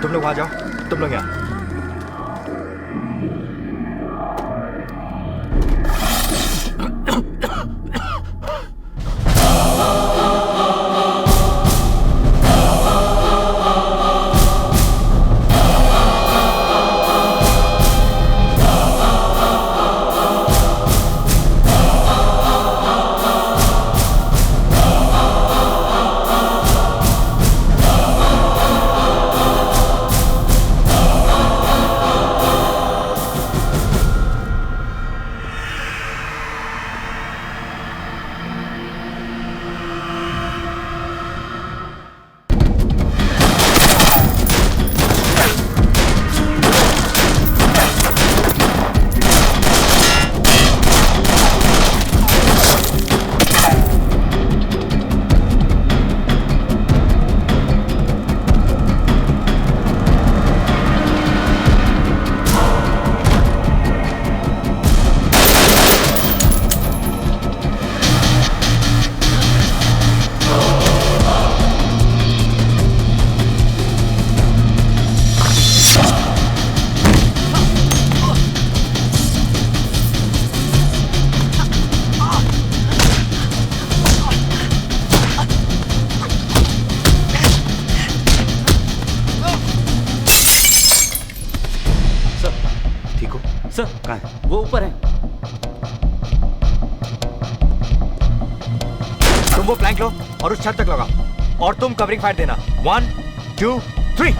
तुम लोग वहां जाओ, तुम लोग यहाँ। सर कहाँ है? वो ऊपर है। तुम वो प्लैंक लो और उस छत तक लगाओ और तुम कवरिंग फायर देना। 1 2 3।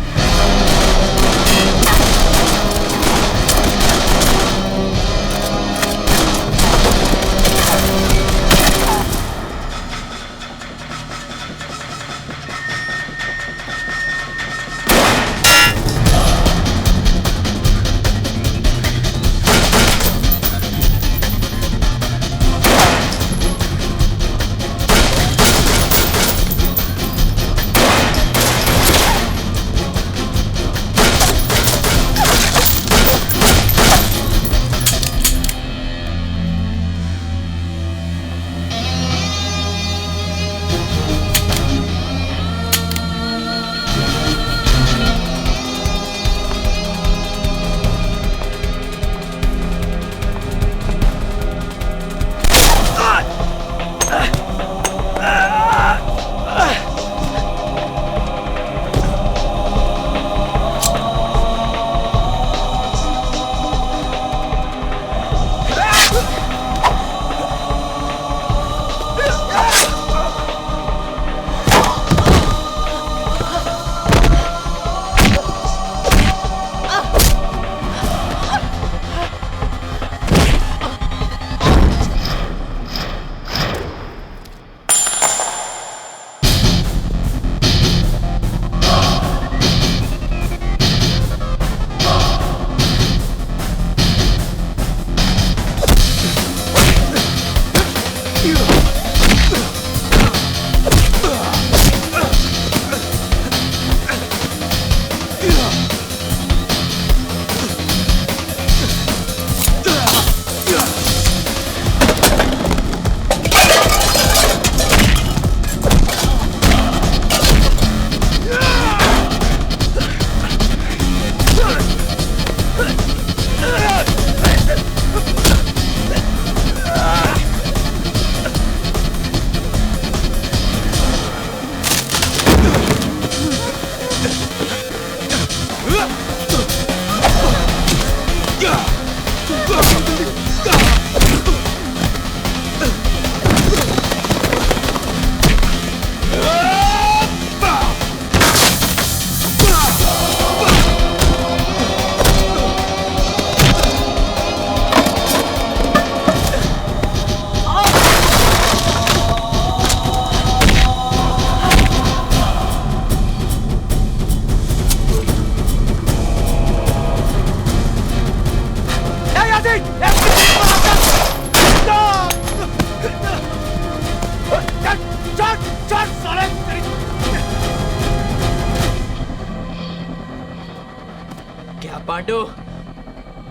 क्या पांडु,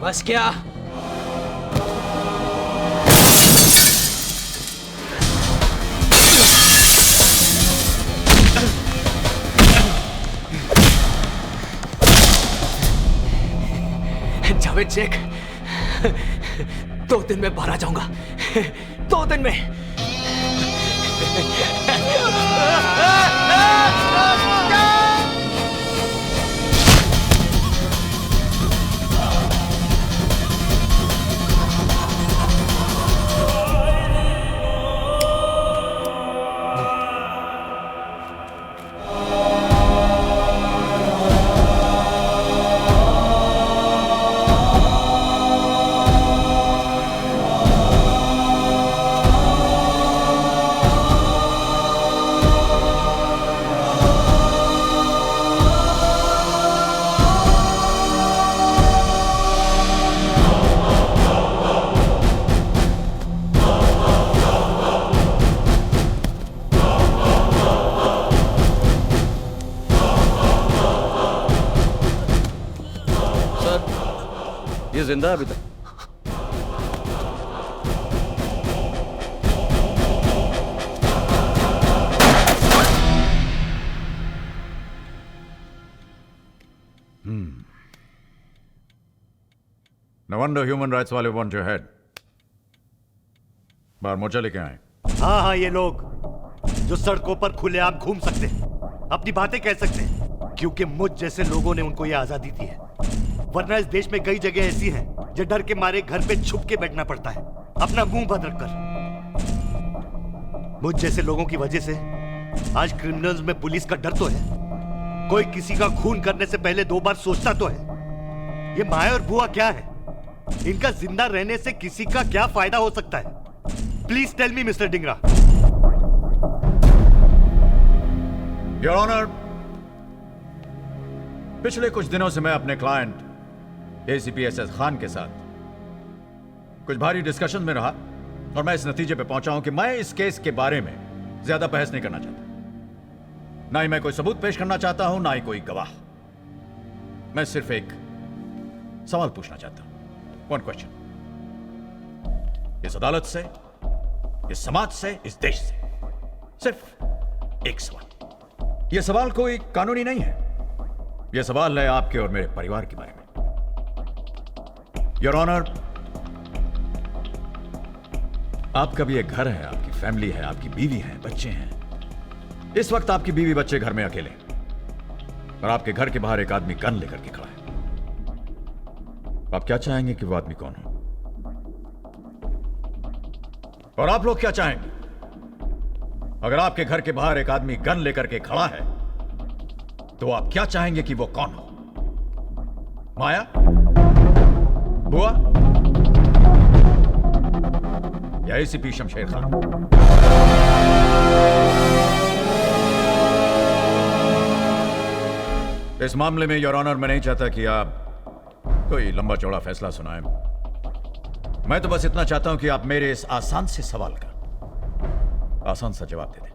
बस क्या? जावेद शेख, 2 दिन में बाहर आ जाऊंगा। 2 दिन में। ये जिंदा है अभी तक? No wonder human rights वाले want your head. बाहर मोर्चा लेके आए। हाँ हाँ, ये लोग जो सड़कों पर खुलेआम घूम सकते हैं, अपनी बातें कह सकते हैं, क्योंकि मुझ जैसे लोगों ने उनको ये आजादी दी है। वरना इस देश में कई जगह ऐसी हैं जो डर के मारे घर पे छुप के बैठना पड़ता है, अपना मुंह बंद रखकर। मुझ जैसे लोगों की वजह से आज क्रिमिनल्स में पुलिस का डर तो है। कोई किसी का खून करने से पहले 2 बार सोचता तो है। ये माया और बुआ क्या है? इनका जिंदा रहने से किसी का क्या फायदा हो सकता है? Please tell me mister Dingra. Your honour, पिछले कुछ दिनों से मैं अपने क्लाइंट एसीपी एसएस खान के साथ कुछ भारी डिस्कशन में रहा और मैं इस नतीजे पे पहुंचा हूं कि मैं इस केस के बारे में ज्यादा बहस नहीं करना चाहता। ना ही मैं कोई सबूत पेश करना चाहता हूं, ना ही कोई गवाह। मैं सिर्फ एक सवाल पूछना चाहता हूं। One question. इस अदालत से, इस समाज से, इस देश से सिर्फ एक सवाल। यह सवाल कोई कानूनी नहीं है। यह सवाल है आपके और मेरे परिवार के बारे में। योर ऑनर, आपका भी एक घर है, आपकी फैमिली है, आपकी बीवी है, बच्चे हैं। इस वक्त आपकी बीवी बच्चे घर में अकेले और आपके घर के बाहर एक आदमी गन लेकर के खड़ा है। आप क्या चाहेंगे कि वो आदमी कौन हो? और आप लोग क्या चाहेंगे अगर आपके घर के बाहर एक आदमी गन लेकर के खड़ा है तो आप क्या चाहेंगे कि वो कौन हो? माया, बुआ या एसीपी शमशेर खान? इस मामले में योर ऑनर मैं नहीं चाहता कि आप कोई लंबा चौड़ा फैसला सुनाएं। मैं तो बस इतना चाहता हूं कि आप मेरे इस आसान से सवाल का आसान सा जवाब दे दें।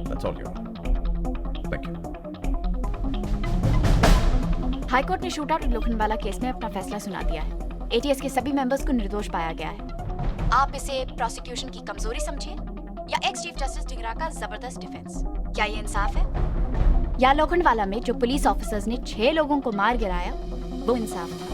That's all, Your Honor. Thank you. High court ने शूट आउट लोखंडवाला केस में अपना फैसला सुना दिया है। एटीएस के सभी मेंबर्स को निर्दोष पाया गया है। आप इसे प्रोसिक्यूशन की कमजोरी समझिए या एक्स चीफ जस्टिस डिंगरा का जबरदस्त डिफेंस। क्या ये इंसाफ है? या लोखंडवाला में जो पुलिस ऑफिसर्स ने 6 लोगों को मार गिराया वो इंसाफ था?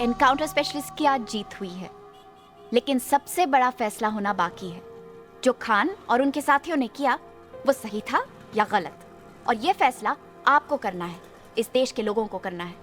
एनकाउंटर स्पेशलिस्ट की आज जीत हुई है, लेकिन सबसे बड़ा फैसला होना बाकी है। जो खान और उनके साथियों ने किया वो सही था या गलत, और ये फैसला आपको करना है, इस देश के लोगों को करना है।